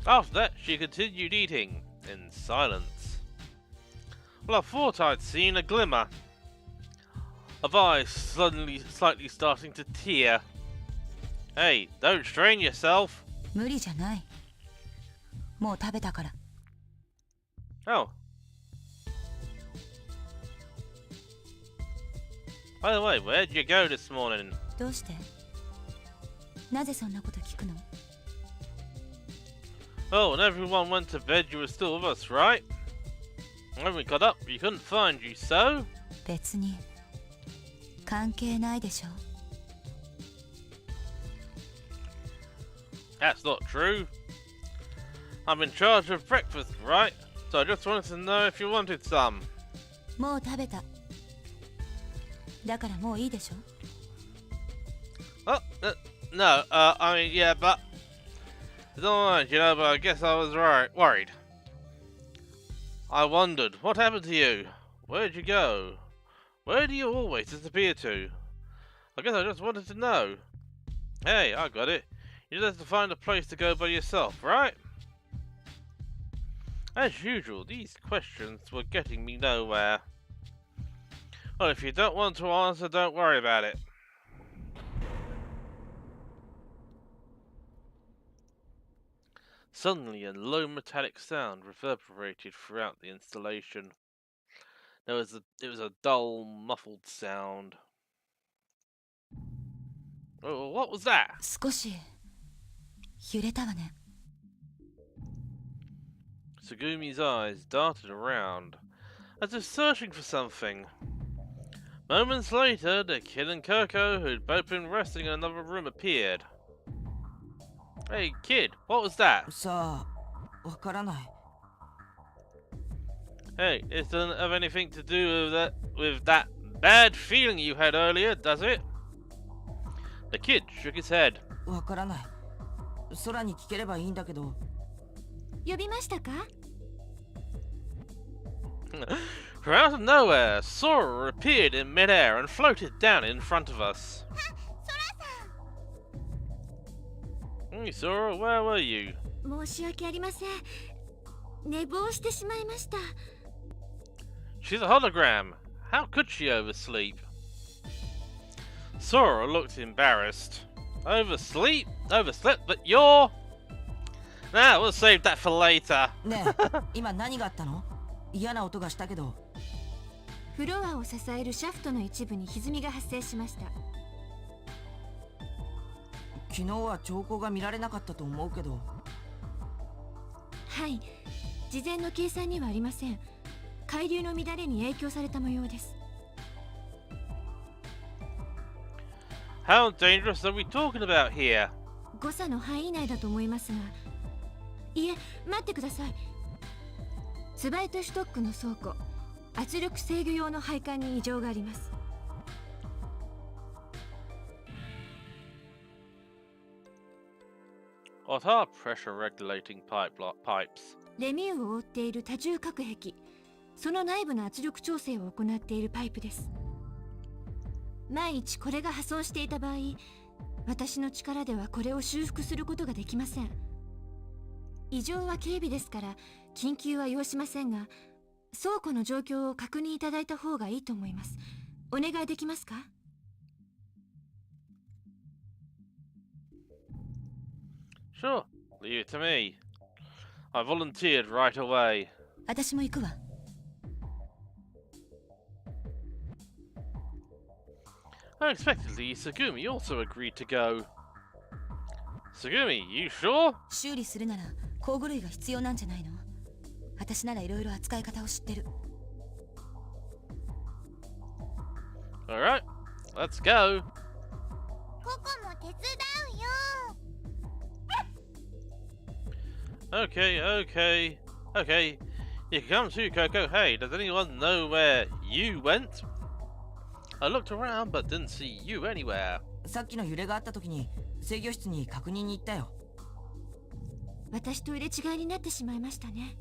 Speaker 1: After that, she continued eating, in silence. Well, I thought I'd seen a glimmer. of eyes suddenly slightly starting to tear. Hey, don't strain yourself.
Speaker 5: 無理じゃない。もう食べたから。
Speaker 1: Oh. By the way, where'd you go this morning?
Speaker 5: どうして？なぜそんなこと聞くの？
Speaker 1: Oh, when everyone went to bed, you were still with us, right? When we got up, we couldn't find you, so?
Speaker 5: 別に関係ないでしょ。
Speaker 1: That's not true. I'm in charge of breakfast, right? So I just wanted to know if you wanted some.
Speaker 5: もう食べた。だからもういいでしょ。
Speaker 1: Oh, no, I mean, yeah, but... Don't mind, you know, but I guess I was worried. I wondered, what happened to you? Where'd you go? Where do you always disappear to? I guess I just wanted to know. Hey, I got it. You just have to find a place to go by yourself, right? As usual, these questions were getting me nowhere. Well, if you don't want to answer, don't worry about it. Suddenly, a low metallic sound reverberated throughout the installation. It was a dull, muffled sound. Oh, what was that?
Speaker 5: 少し揺れたわね。
Speaker 1: Tsugumi's eyes darted around, as if searching for something. Moments later, the kid and Coco, who'd both been resting in another room, appeared. Hey, kid, what was that?
Speaker 3: さあ、わからない。
Speaker 1: Hey, it doesn't have anything to do with that bad feeling you had earlier, does it? The kid shook his head.
Speaker 3: わからない。空に聞ければいいんだけど。
Speaker 4: 呼びましたか？
Speaker 1: From out of nowhere, Sora appeared in midair and floated down in front of us. Hey, Sora, where were you?
Speaker 4: 申し訳ありません。寝坊してしまいました。
Speaker 1: She's a hologram. How could she oversleep? Sora looked embarrassed. Oversleep? Overslept? But you're... Nah, we'll save that for later.
Speaker 3: ねえ、今何があったの？嫌な音がしたけど。
Speaker 4: フロアを支えるシャフトの一部に歪みが発生しました。
Speaker 3: 昨日は兆候が見られなかったと思うけど。
Speaker 4: はい、事前の計算にはありません。海流の乱れに影響された模様です。
Speaker 1: How dangerous are we talking about here?
Speaker 4: 誤差の範囲内だと思いますが。いえ、待ってください。ツバイトシュトックの倉庫、圧力制御用の配管に異常があります。
Speaker 1: What are pressure regulating pipes?
Speaker 4: レミューを覆っている多重隔壁、その内部の圧力調整を行っているパイプです。万一これが破損していた場合、私の力ではこれを修復することができません。異常は軽微ですから緊急は要しませんが、倉庫の状況を確認いただいた方がいいと思います。お願いできますか？
Speaker 1: Sure, leave it to me. I volunteered right away.
Speaker 5: 私も行くわ。
Speaker 1: Unexpectedly, Tsugumi also agreed to go. Tsugumi, you sure?
Speaker 5: 修理するなら工具類が必要なんじゃないの？私ならいろいろ扱い方を知ってる。
Speaker 1: Alright, let's go.
Speaker 2: ココも手伝うよ。
Speaker 1: Okay. You can come too, Coco. Hey, does anyone know where you went? I looked around but didn't see you anywhere.
Speaker 3: さっきの揺れがあった時に制御室に確認に行ったよ。
Speaker 4: 私と入れ違いになってしまいましたね。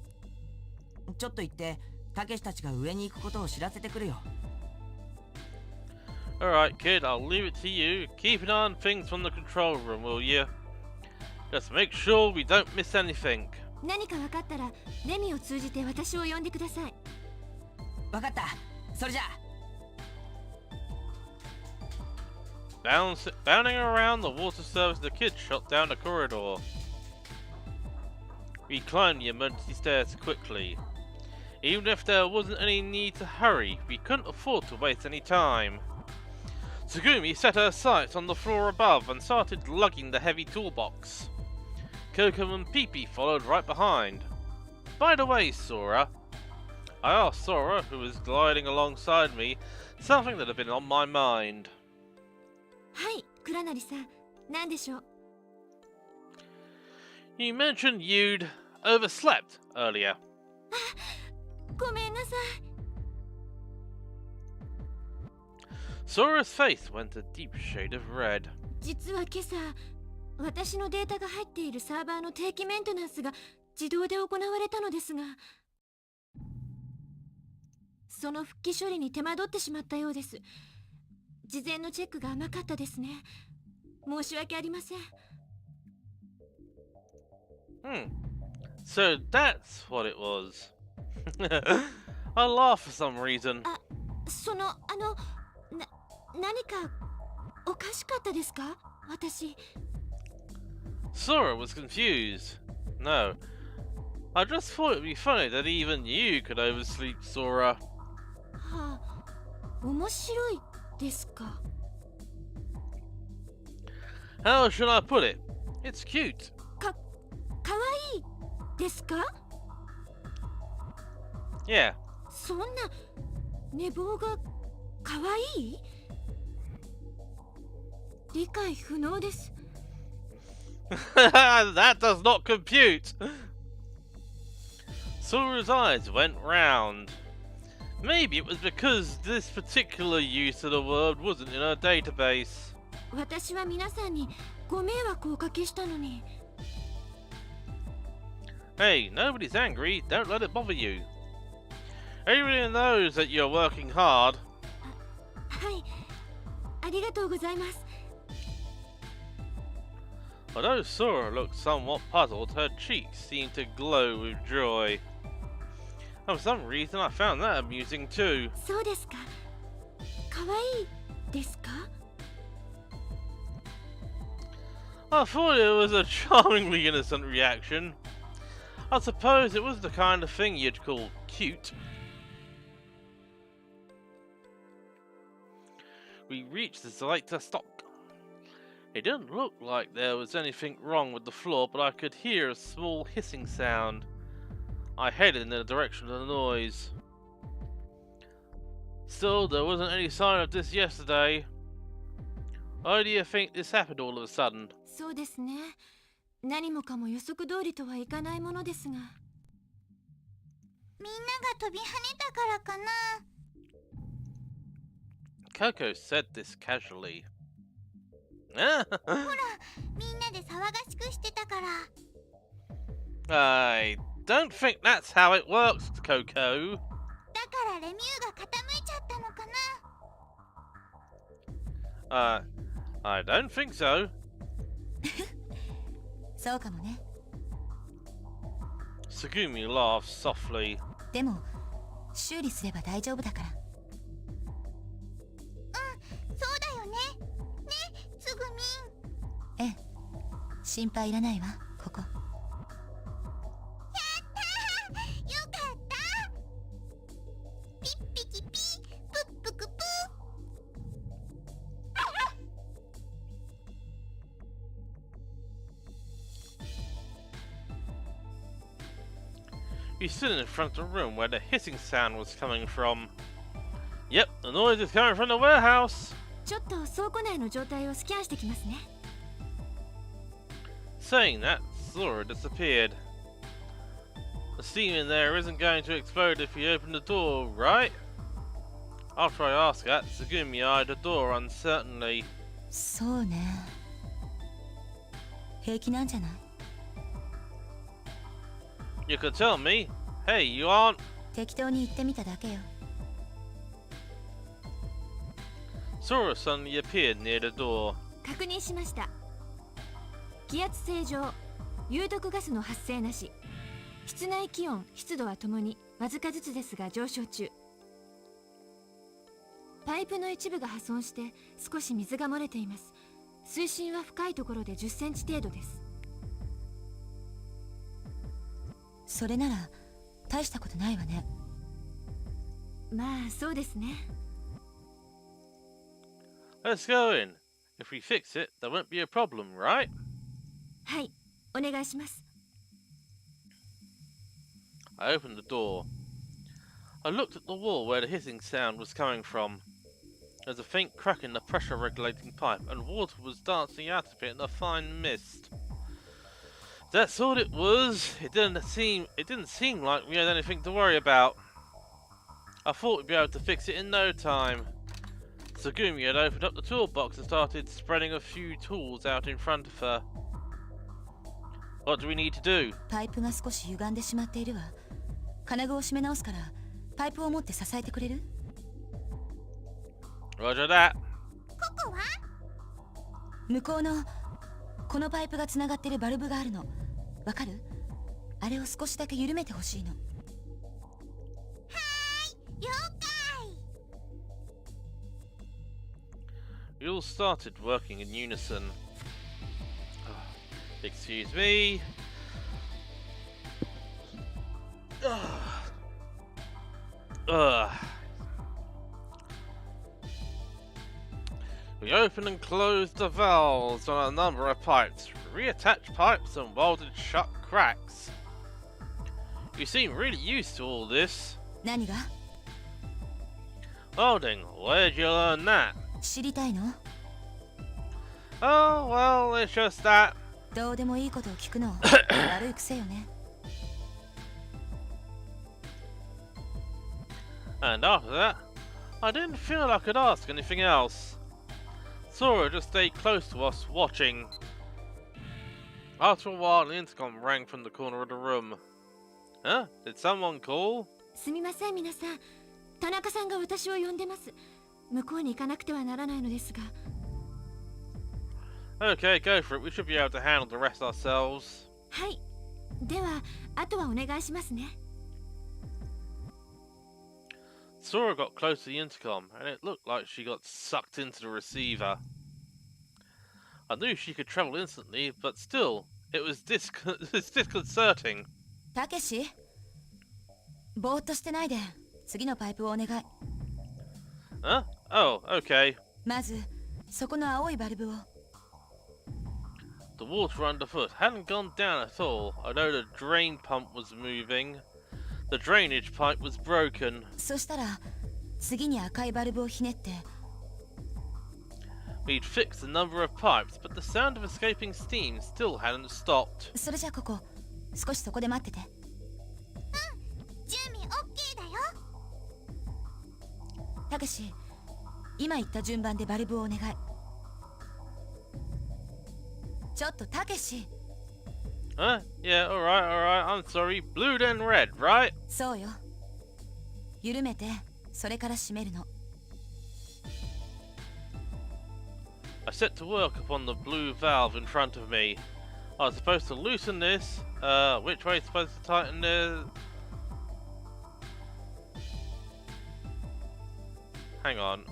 Speaker 3: ちょっと行ってたけしたちが上に行くことを知らせてくるよ。
Speaker 1: Alright, kid, I'll leave it to you. Keep an eye on things from the control room, will you? Just make sure we don't miss anything.
Speaker 4: 何か分かったらレミを通じて私を呼んでください。
Speaker 3: わかった。それじゃあ。
Speaker 1: bounding around the water surface, the kid shot down the corridor. We climbed the emergency stairs quickly. Even if there wasn't any need to hurry, we couldn't afford to waste any time. Tsugumi set her sights on the floor above and started lugging the heavy toolbox. Coco and Pee-Pee followed right behind. By the way, Sora, I asked Sora, who was gliding alongside me, something that had been on my mind.
Speaker 4: はい、倉成さん、何でしょう。
Speaker 1: You mentioned you'd overslept earlier.
Speaker 4: ごめんなさい。
Speaker 1: Sora's face went a deep shade of red.
Speaker 4: 実は今朝、私のデータが入っているサーバーの定期メンテナンスが自動で行われたのですが、その復帰処理に手間取ってしまったようです。事前のチェックが甘かったですね。申し訳ありません。
Speaker 1: So that's what it was. I laughed for some reason.
Speaker 4: 何かおかしかったですか？私。
Speaker 1: Sora was confused. No. I just thought it'd be funny that even you could oversleep, Sora.
Speaker 4: はあ、面白いですか？
Speaker 1: How should I put it? It's cute.
Speaker 4: かわいいですか？
Speaker 1: Yeah.
Speaker 4: そんな寝坊がかわいい？理解不能です。
Speaker 1: That does not compute. Sora's eyes went round. Maybe it was because this particular use of the word wasn't in her database.
Speaker 4: 私は皆さんにご迷惑をおかけしたのに。
Speaker 1: Hey, nobody's angry. Don't let it bother you. Everybody knows that you're working hard.
Speaker 4: はい、ありがとうございます。
Speaker 1: Although Sora looked somewhat puzzled, her cheeks seemed to glow with joy. For some reason, I found that amusing too.
Speaker 4: そうですか。かわいいですか？
Speaker 1: I thought it was a charmingly innocent reaction. I suppose it was the kind of thing you'd call cute. We reached the selector stop. It didn't look like there was anything wrong with the floor, but I could hear a small hissing sound. I headed in the direction of the noise. Still, there wasn't any sign of this yesterday. Why do you think this happened all of a sudden?
Speaker 4: そうですね。何もかも予測通りとはいかないものですが。
Speaker 2: みんなが飛び跳ねたからかな。
Speaker 1: Coco said this casually.
Speaker 2: ほら、みんなで騒がしくしてたから。
Speaker 1: I don't think that's how it works, Coco.
Speaker 2: だからレミューが傾いちゃったのかな。
Speaker 1: I don't think so.
Speaker 5: そうかもね。
Speaker 1: Tsugumi laughed softly.
Speaker 5: でも修理すれば大丈夫だから。
Speaker 2: そうだよね。ね、つぐみん。
Speaker 5: ええ、心配いらないわ、ここ。
Speaker 2: よかった。ピッピキピ、プップクプ。
Speaker 1: We stood in front of the room where the hissing sound was coming from. Yep, the noise is coming from the warehouse.
Speaker 4: ちょっと倉庫内の状態をスキャンしてきますね。
Speaker 1: Saying that, Sora disappeared. The steam in there isn't going to explode if you open the door, right? After I asked that, Tsugumi eyed the door uncertainly.
Speaker 5: そうね。平気なんじゃない？
Speaker 1: You could tell me. Hey, you aren't.
Speaker 5: 適当に言ってみただけよ。
Speaker 1: Sora suddenly appeared near the door.
Speaker 4: 確認しました。気圧正常、有毒ガスの発生なし。室内気温、湿度はともにわずかずつですが上昇中。パイプの一部が破損して少し水が漏れています。水深は深いところで10センチ程度です。
Speaker 5: それなら大したことないわね。
Speaker 4: まあそうですね。
Speaker 1: Let's go in. If we fix it, there won't be a problem, right?
Speaker 4: はい、お願いします。
Speaker 1: I opened the door. I looked at the wall where the hissing sound was coming from. There was a faint crack in the pressure regulating pipe, and water was dancing out of it in a fine mist. That's all it was. It didn't seem like we had anything to worry about. I thought we'd be able to fix it in no time. Tsugumi had opened up the toolbox and started spreading a few tools out in front of her. What do we need to do?
Speaker 5: パイプが少し歪んでしまっているわ。金具を締め直すからパイプを持って支えてくれる？
Speaker 1: Roger that.
Speaker 2: ここは
Speaker 5: 向こうのこのパイプがつながってるバルブがあるの。わかる？あれを少しだけ緩めてほしいの。
Speaker 2: 了解。
Speaker 1: We all started working in unison. Excuse me. We opened and closed the valves on a number of pipes, reattached pipes and welded shut cracks. You seem really used to all this.
Speaker 5: 何が？
Speaker 1: Welding, where'd you learn that?
Speaker 5: 知りたいの？
Speaker 1: Oh, well, it's just that.
Speaker 5: どうでもいいことを聞くの悪い癖よね。
Speaker 1: And after that, I didn't feel I could ask anything else. Sora just stayed close to us, watching. After a while, the intercom rang from the corner of the room. Huh? Did someone call?
Speaker 4: すみません皆さん。田中さんが私を呼んでます。向こうに行かなくてはならないのですが。
Speaker 1: Okay, go for it. We should be able to handle the rest ourselves.
Speaker 4: はい。では、あとはお願いしますね。
Speaker 1: Sora got close to the intercom, and it looked like she got sucked into the receiver. I knew she could travel instantly, but still, it was disconcerting.
Speaker 5: たけし、ぼーっとしてないで次のパイプをお願い。
Speaker 1: Huh? Oh, okay.
Speaker 5: まずそこの青いバルブを。
Speaker 1: The water underfoot hadn't gone down at all. I know the drain pump was moving. The drainage pipe was broken.
Speaker 5: そしたら次に赤いバルブをひねって。
Speaker 1: We'd fixed a number of pipes, but the sound of escaping steam still hadn't stopped.
Speaker 5: それじゃここ少しそこで待ってて。
Speaker 2: 準備 OK だよ。
Speaker 5: たけし、今言った順番でバルブをお願い。ちょっとたけし。
Speaker 1: Huh? Yeah, alright. I'm sorry. Blue then red, right?
Speaker 5: そうよ。緩めてそれから閉めるの。
Speaker 1: I set to work upon the blue valve in front of me. I was supposed to loosen this. Which way is supposed to tighten this? Hang on.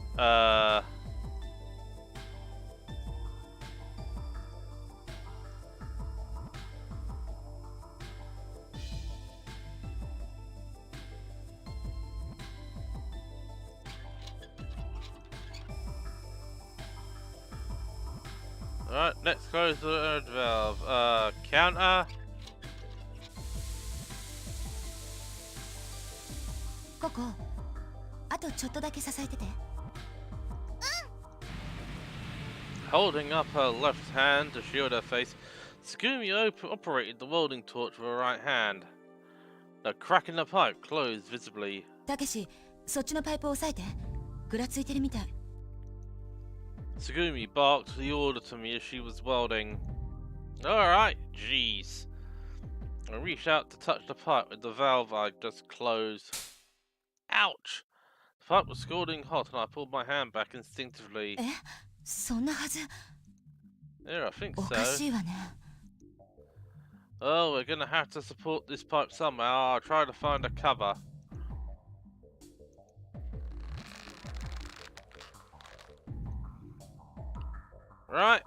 Speaker 1: Alright, let's close the valve. Counter.
Speaker 5: ここあとちょっとだけ支えてて。
Speaker 1: Holding up her left hand to shield her face, Tsugumi operated the welding torch with her right hand. The crack in the pipe closed visibly.
Speaker 5: たけし、そっちのパイプを押さえて。ぐらついてるみたい。
Speaker 1: Tsugumi barked the order to me as she was welding. Alright, jeez. I reached out to touch the pipe with the valve I just closed. Ouch! The pipe was scalding hot and I pulled my hand back instinctively.
Speaker 5: え、そんなはず。
Speaker 1: Yeah, I think
Speaker 5: おかし
Speaker 1: so.
Speaker 5: いわね。
Speaker 1: Oh, we're gonna have to support this pipe somehow. I'll try to find a cover. Right.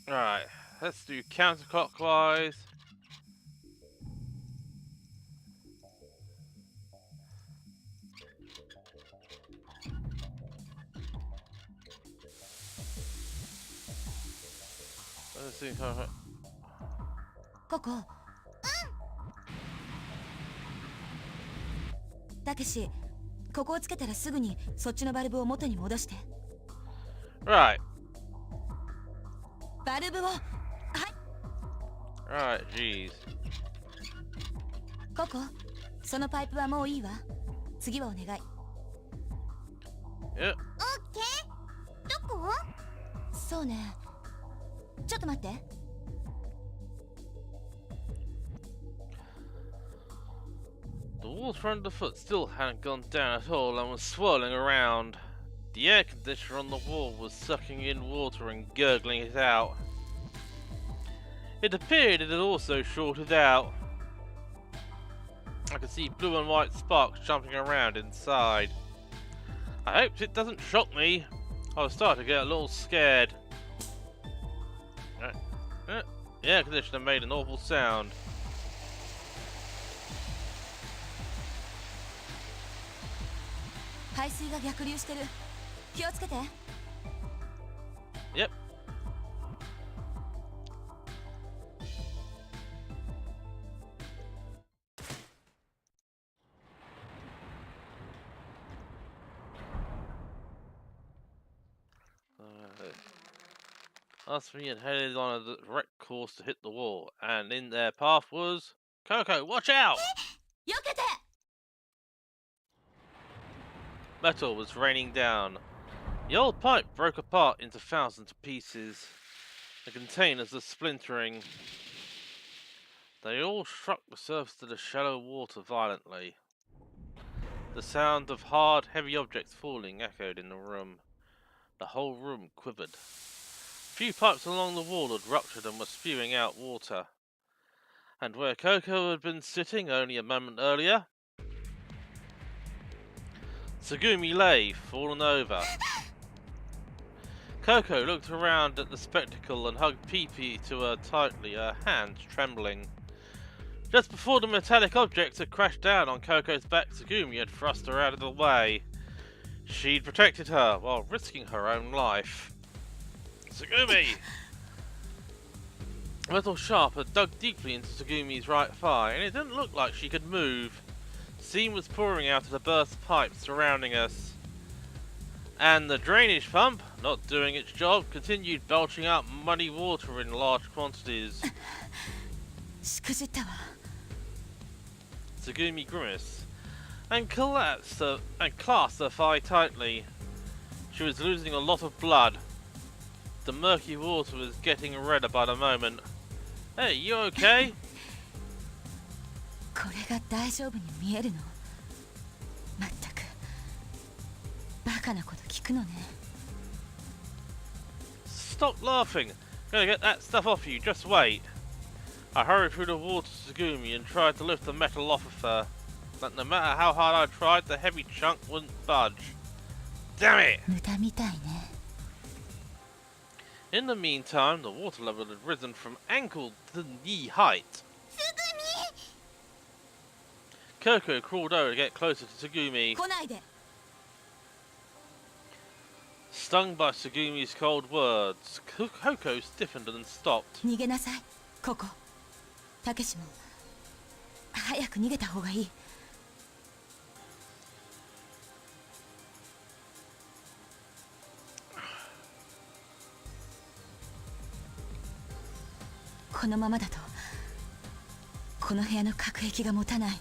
Speaker 1: Alright, let's do counterclockwise. Let's see.
Speaker 5: ここたけし、ここをつけたらすぐにそっちのバルブを元に戻して。
Speaker 1: Right.
Speaker 5: バルブを、はい。
Speaker 1: Alright, jeez.
Speaker 5: ここ、そのパイプはもういいわ。次はお願い。
Speaker 1: Yep.
Speaker 2: オッケー。どこ？
Speaker 5: そうね、ちょっと待って。
Speaker 1: The water underfoot still hadn't gone down at all and was swirling around. The air conditioner on the wall was sucking in water and gurgling it out. It appeared it had also shorted out. I could see blue and white sparks jumping around inside. I hope it doesn't shock me. I was starting to get a little scared. The air conditioner made an awful sound.
Speaker 5: 排水が逆流してる。気をつけて。
Speaker 1: Yep. Asmi had headed on a direct course to hit the wall, and in their path was Coco. Watch out!
Speaker 5: 避けて。
Speaker 1: Metal was raining down. The old pipe broke apart into thousands of pieces. The containers were splintering. They all struck the surface of the shallow water violently. The sound of hard, heavy objects falling echoed in the room. The whole room quivered. A few pipes along the wall had ruptured and were spewing out water. And where Coco had been sitting only a moment earlier, Tsugumi lay, fallen over. Coco looked around at the spectacle and hugged Pee-Pee to her tightly, her hands trembling. Just before the metallic objects had crashed down on Coco's back, Tsugumi had thrust her out of the way. She'd protected her while risking her own life. Tsugumi! A metal sharp had dug deeply into Tsugumi's right thigh, and it didn't look like she could move. Steam was pouring out of the burst pipes surrounding us. And the drainage pump, not doing its job, continued belching out muddy water in large quantities.
Speaker 5: しくじったわ。
Speaker 1: Tsugumi grimaced and collapsed and clasped her thigh tightly. She was losing a lot of blood. The murky water was getting redder by the moment. Hey, you okay?
Speaker 5: これが大丈夫に見えるの。まったくバカなこと聞くのね。
Speaker 1: Stop laughing. Gonna get that stuff off you, just wait. I hurried through the water to Tsugumi and tried to lift the metal off of her. But no matter how hard I tried, the heavy chunk wouldn't budge. Damn it!
Speaker 5: 無駄みたいね。
Speaker 1: In the meantime, the water level had risen from ankle to knee height.
Speaker 2: すぐに。
Speaker 1: Coco crawled over to get closer to Tsugumi.
Speaker 5: 来ないで。
Speaker 1: Stung by Tsugumi's cold words, Coco stiffened and stopped.
Speaker 5: 逃げなさい。ここ。たけしも早く逃げた方がいい。 このままだとこの部屋の隔壁が持たない。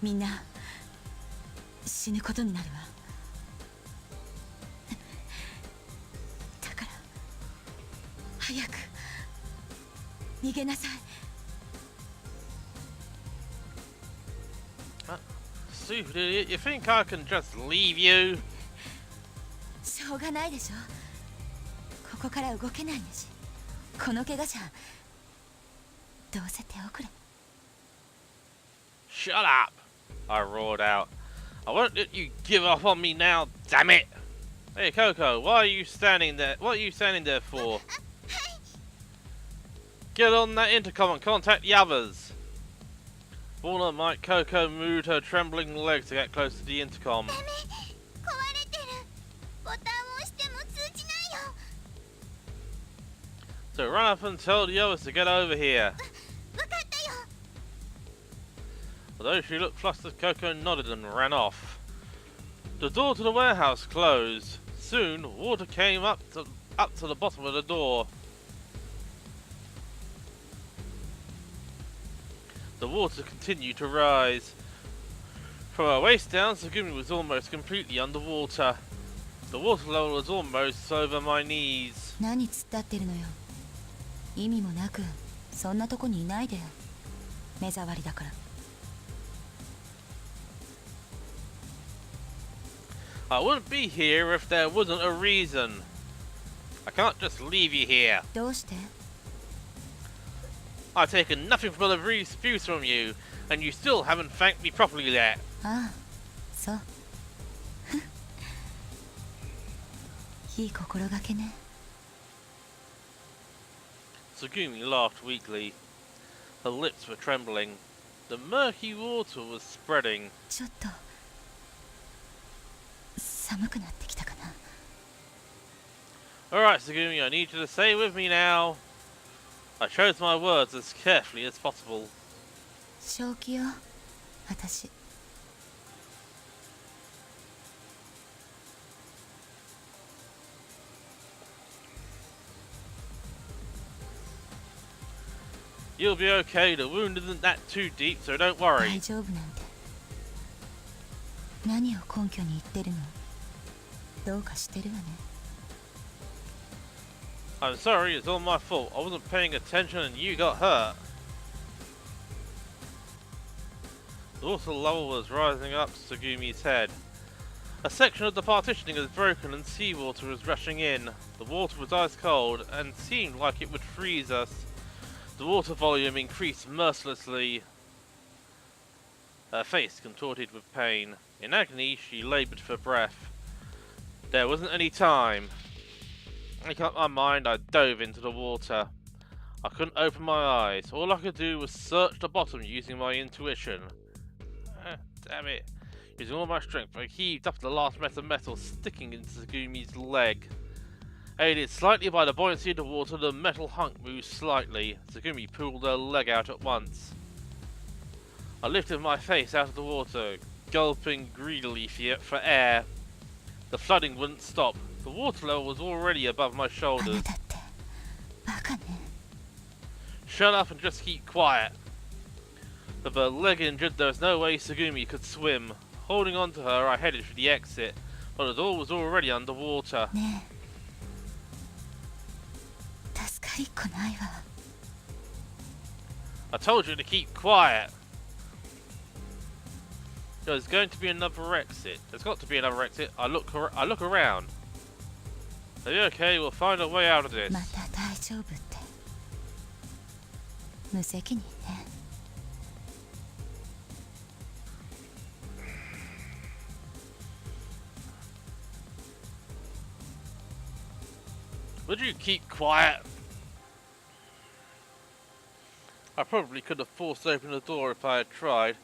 Speaker 5: みんな死ぬことになるわ。だから早く逃げなさい。
Speaker 1: Stupid idiot, you think I can just leave you?
Speaker 5: しょうがないでしょ。ここから動けないんだし。この怪我じゃどうせ手遅れ。
Speaker 1: Shut up! I roared out. I won't let you give up on me now, damn it! Hey Coco, why are you standing there? What are you standing there for? Get on that intercom and contact the others! All at might, Coco moved her trembling legs to get close to the intercom.
Speaker 2: ダメ、壊れてる。ボタンを押しても通じないよ。
Speaker 1: So run up and tell the others to get over here.
Speaker 2: わかったよ。
Speaker 1: Although she looked flustered, Coco nodded and ran off. The door to the warehouse closed. Soon, water came up to the bottom of the door. The water continued to rise. From her waist down, Tsugumi was almost completely underwater. The water level was almost over my knees.
Speaker 5: 何突っ立ってるのよ。意味もなくそんなとこにいないでよ。目障りだから。
Speaker 1: I wouldn't be here if there wasn't a reason. I can't just leave you here.
Speaker 5: どうして？
Speaker 1: I've taken nothing but a brief abuse from you, and you still haven't thanked me properly yet.
Speaker 5: ああ、そう。いい心がけね。
Speaker 1: Tsugumi laughed weakly. Her lips were trembling. The murky water was spreading.
Speaker 5: ちょっと寒くなってきたかな。
Speaker 1: Alright, Tsugumi, I need you to stay with me now. I chose my words as carefully as possible.
Speaker 5: 正気よ、私。
Speaker 1: You'll be okay, the wound isn't that too deep, so don't worry.
Speaker 5: 大丈夫なんて。何を根拠に言ってるの？どうかしてるわね。
Speaker 1: I'm sorry, it's all my fault. I wasn't paying attention and you got hurt. The water level was rising up Tsugumi's head. A section of the partitioning was broken and seawater was rushing in. The water was ice cold and seemed like it would freeze us. The water volume increased mercilessly. Her face contorted with pain. In agony, she laboured for breath. There wasn't any time. Making up my mind, I dove into the water. I couldn't open my eyes. All I could do was search the bottom using my intuition. Damn it. Using all my strength, I heaved up the last mass of metal sticking into Tsugumi's leg. Aided slightly by the buoyancy of the water, the metal hunk moved slightly. Tsugumi pulled her leg out at once. I lifted my face out of the water, gulping greedily for air. The flooding wouldn't stop. The water level was already above my
Speaker 5: あな
Speaker 1: shoulders.
Speaker 5: たってバカね。
Speaker 1: Shut up and just keep quiet. With her leg injured, there was no way Tsugumi could swim. Holding on to her, I headed for the exit, but the door was already underwater.
Speaker 5: ねえ。助かりっこないわ。
Speaker 1: I told you to keep quiet. There's going to be another exit. There's got to be another exit. I look around. Are you okay? We'll find a way out of this.
Speaker 5: また大丈夫って。無責任ね。
Speaker 1: Would you keep quiet? I probably could have forced open the door if I had tried,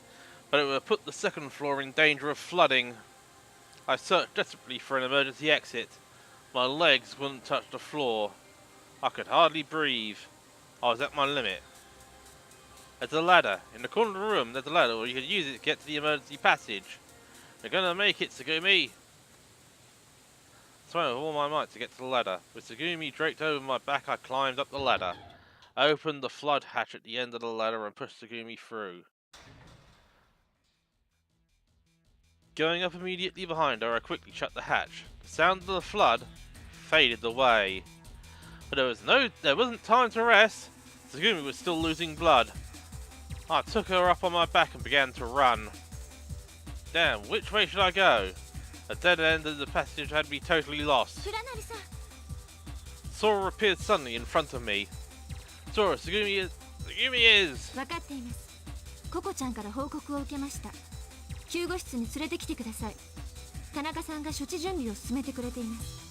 Speaker 1: but it would have put the second floor in danger of flooding. I searched desperately for an emergency exit. My legs wouldn't touch the floor. I could hardly breathe. I was at my limit. There's a ladder. In the corner of the room, there's a ladder, or you could use it to get to the emergency passage. You're gonna make it, Tsugumi! I swam with all my might to get to the ladder. With Tsugumi draped over my back, I climbed up the ladder. I opened the flood hatch at the end of the ladder and pushed Tsugumi through. Going up immediately behind her, I quickly shut the hatch. The sound of the flood faded away. But there wasn't time to rest. Tsugumi was still losing blood. I took her up on my back and began to run. Damn, which way should I go? A dead end of the passage had me totally lost.
Speaker 2: プラナルさん、
Speaker 1: Sora appeared suddenly in front of me. Sora, Tsugumi is...
Speaker 2: 分かっています。
Speaker 4: ココちゃんから報告を受けました。救護室に連れてきてください。田中さんが処置準備を進めてくれています。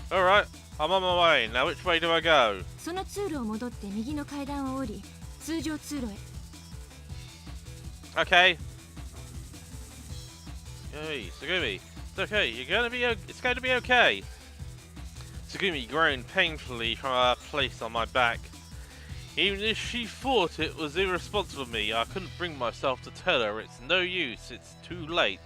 Speaker 1: Alright, I'm on my way. Now which way do I go?
Speaker 4: その通路を戻って右の階段を降り、通常通路へ。
Speaker 1: Okay. Hey, Tsugumi. It's okay. It's going to be okay. Tsugumi groaned painfully from her place on my back. Even if she thought it was irresponsible of me, I couldn't bring myself to tell her it's no use, it's too late.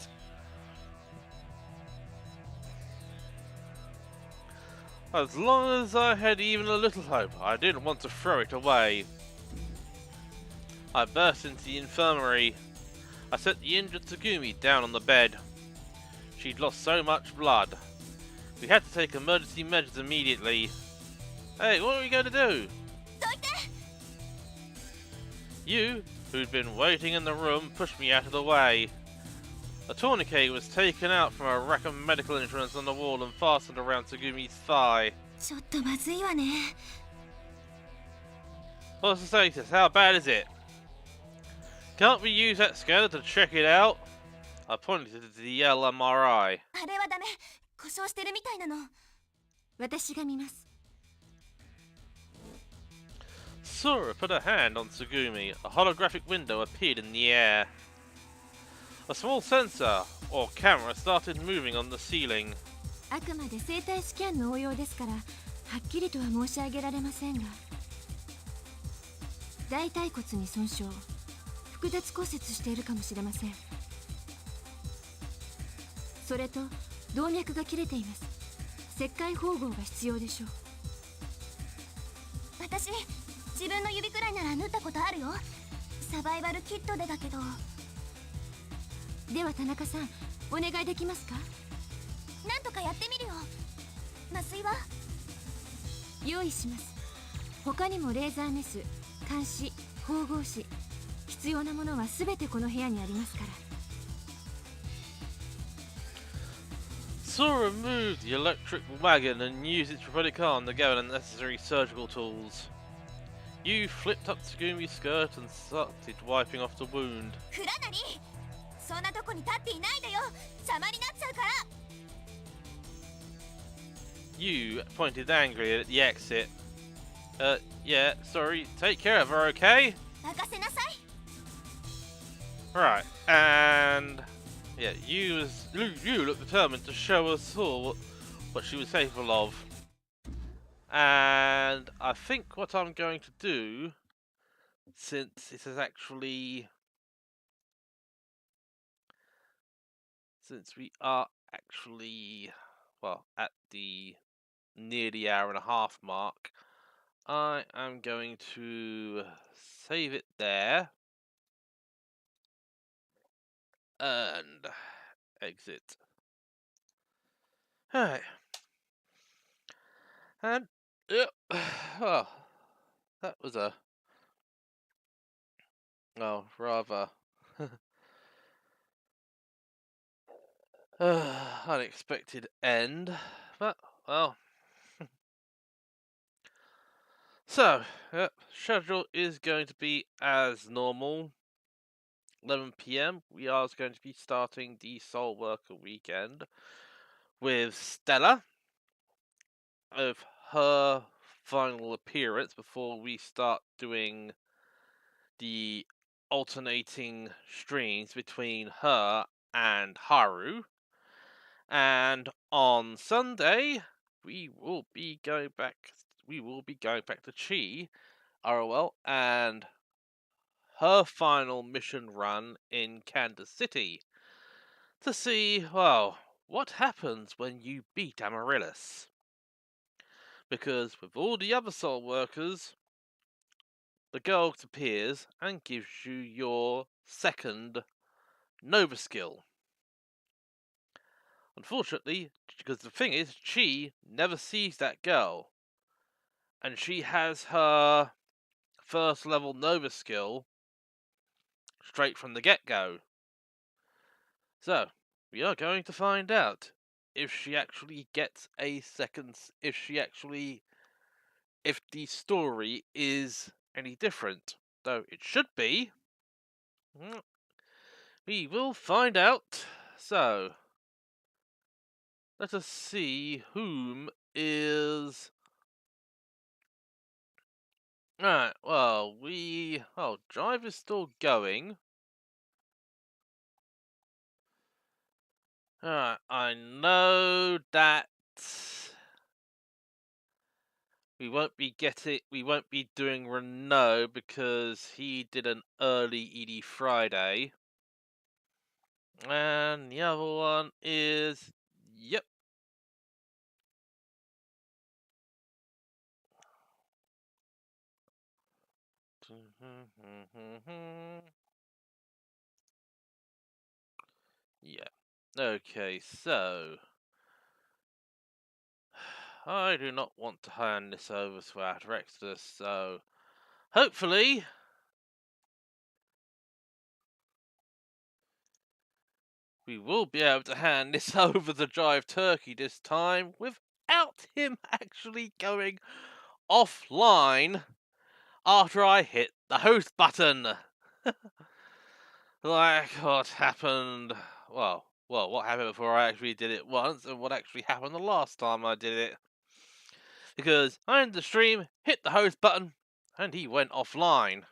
Speaker 1: As long as I had even a little hope, I didn't want to throw it away. I burst into the infirmary. I set the injured Tsugumi down on the bed. She'd lost so much blood. We had to take emergency measures immediately. Hey, what are we going to do? You, who'd been waiting in the room, pushed me out of the way. A tourniquet was taken out from a rack of medical instruments on the wall and fastened around Tsugumi's thigh.
Speaker 4: ちょっとまずいわね。
Speaker 1: What's the status? How bad is it? Can't we use that scanner to check it out? I pointed to the LMRI.
Speaker 5: あれはダメ。故障してるみたいなの。
Speaker 4: 私が見ます。
Speaker 1: Sora put a hand on Tsugumi. A holographic window appeared in the air. A small sensor, or camera, started moving on the ceiling.
Speaker 4: あくまで生体スキャンの応用ですから、はっきりとは申し上げられませんが、大腿骨に損傷、複雑骨折しているかもしれません。それと動脈が切れています。切開縫合が必要でしょう。
Speaker 5: 私、自分の指くらいなら縫ったことあるよ。サバイバルキットでだけど。
Speaker 4: では田中さん、お願いできますか？
Speaker 5: なんとかやってみるよ。麻酔は？
Speaker 4: 用意します。他にもレーザーメス、鉗子、縫合紙、必要なものはすべてこの部屋にありますから。
Speaker 1: Sora moved the electric wagon and used its robotic arm to gather the necessary surgical tools. You flipped up Tsugumi's skirt and started wiping off the wound.
Speaker 5: フラナリー、そんなとこに立っていないでよ。邪魔になっちゃうから。
Speaker 1: You pointed angrily at the exit. Yeah, sorry, take care of her, okay?
Speaker 5: 任せなさい。
Speaker 1: Right, and yeah, you look determined to show us all what she was capable of. And I think what I'm going to do, since it is actually, since we are actually, well, at the near the hour and a half mark, I am going to save it there and exit. Alright. And well, that was a rather unexpected end, but well. So, schedule is going to be as normal. 11 PM, we are going to be starting the Soul Worker weekend with Stella, of her final appearance before we start doing the alternating streams between her and Haru. And on Sunday, we will be going back to Chi, ROL, and her final mission run in Kansas City to see, well, what happens when you beat Amaryllis. Because with all the other Soul Workers, the girl appears and gives you your second Nova skill. Unfortunately, because the thing is, Chi never sees that girl. And she has her first level Nova skill straight from the get-go. So, we are going to find out if she actually gets a second, if the story is any different. though it should be. Mm, we will find out. So, let us see whom is... Alright, well, Drive is still going. Alright, I know that we won't be doing Renault because he did an early ED Friday. And the other one is, yep. Yeah. Okay, so I do not want to hand this over to our director, so hopefully we will be able to hand this over to Drive Turkey this time without him actually going offline after I hit the host button. Like what happened? What happened before I actually did it once, and what actually happened the last time I did it? Because I ended the stream, hit the host button, and he went offline.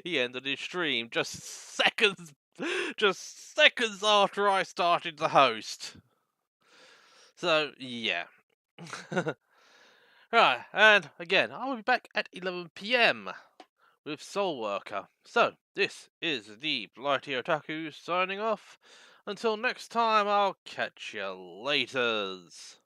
Speaker 1: He ended his stream just seconds after I started the host. So yeah. Right, and again, I will be back at 11 PM with Soul Worker. So, this is the Blighty Otaku signing off. Until next time, I'll catch you laters.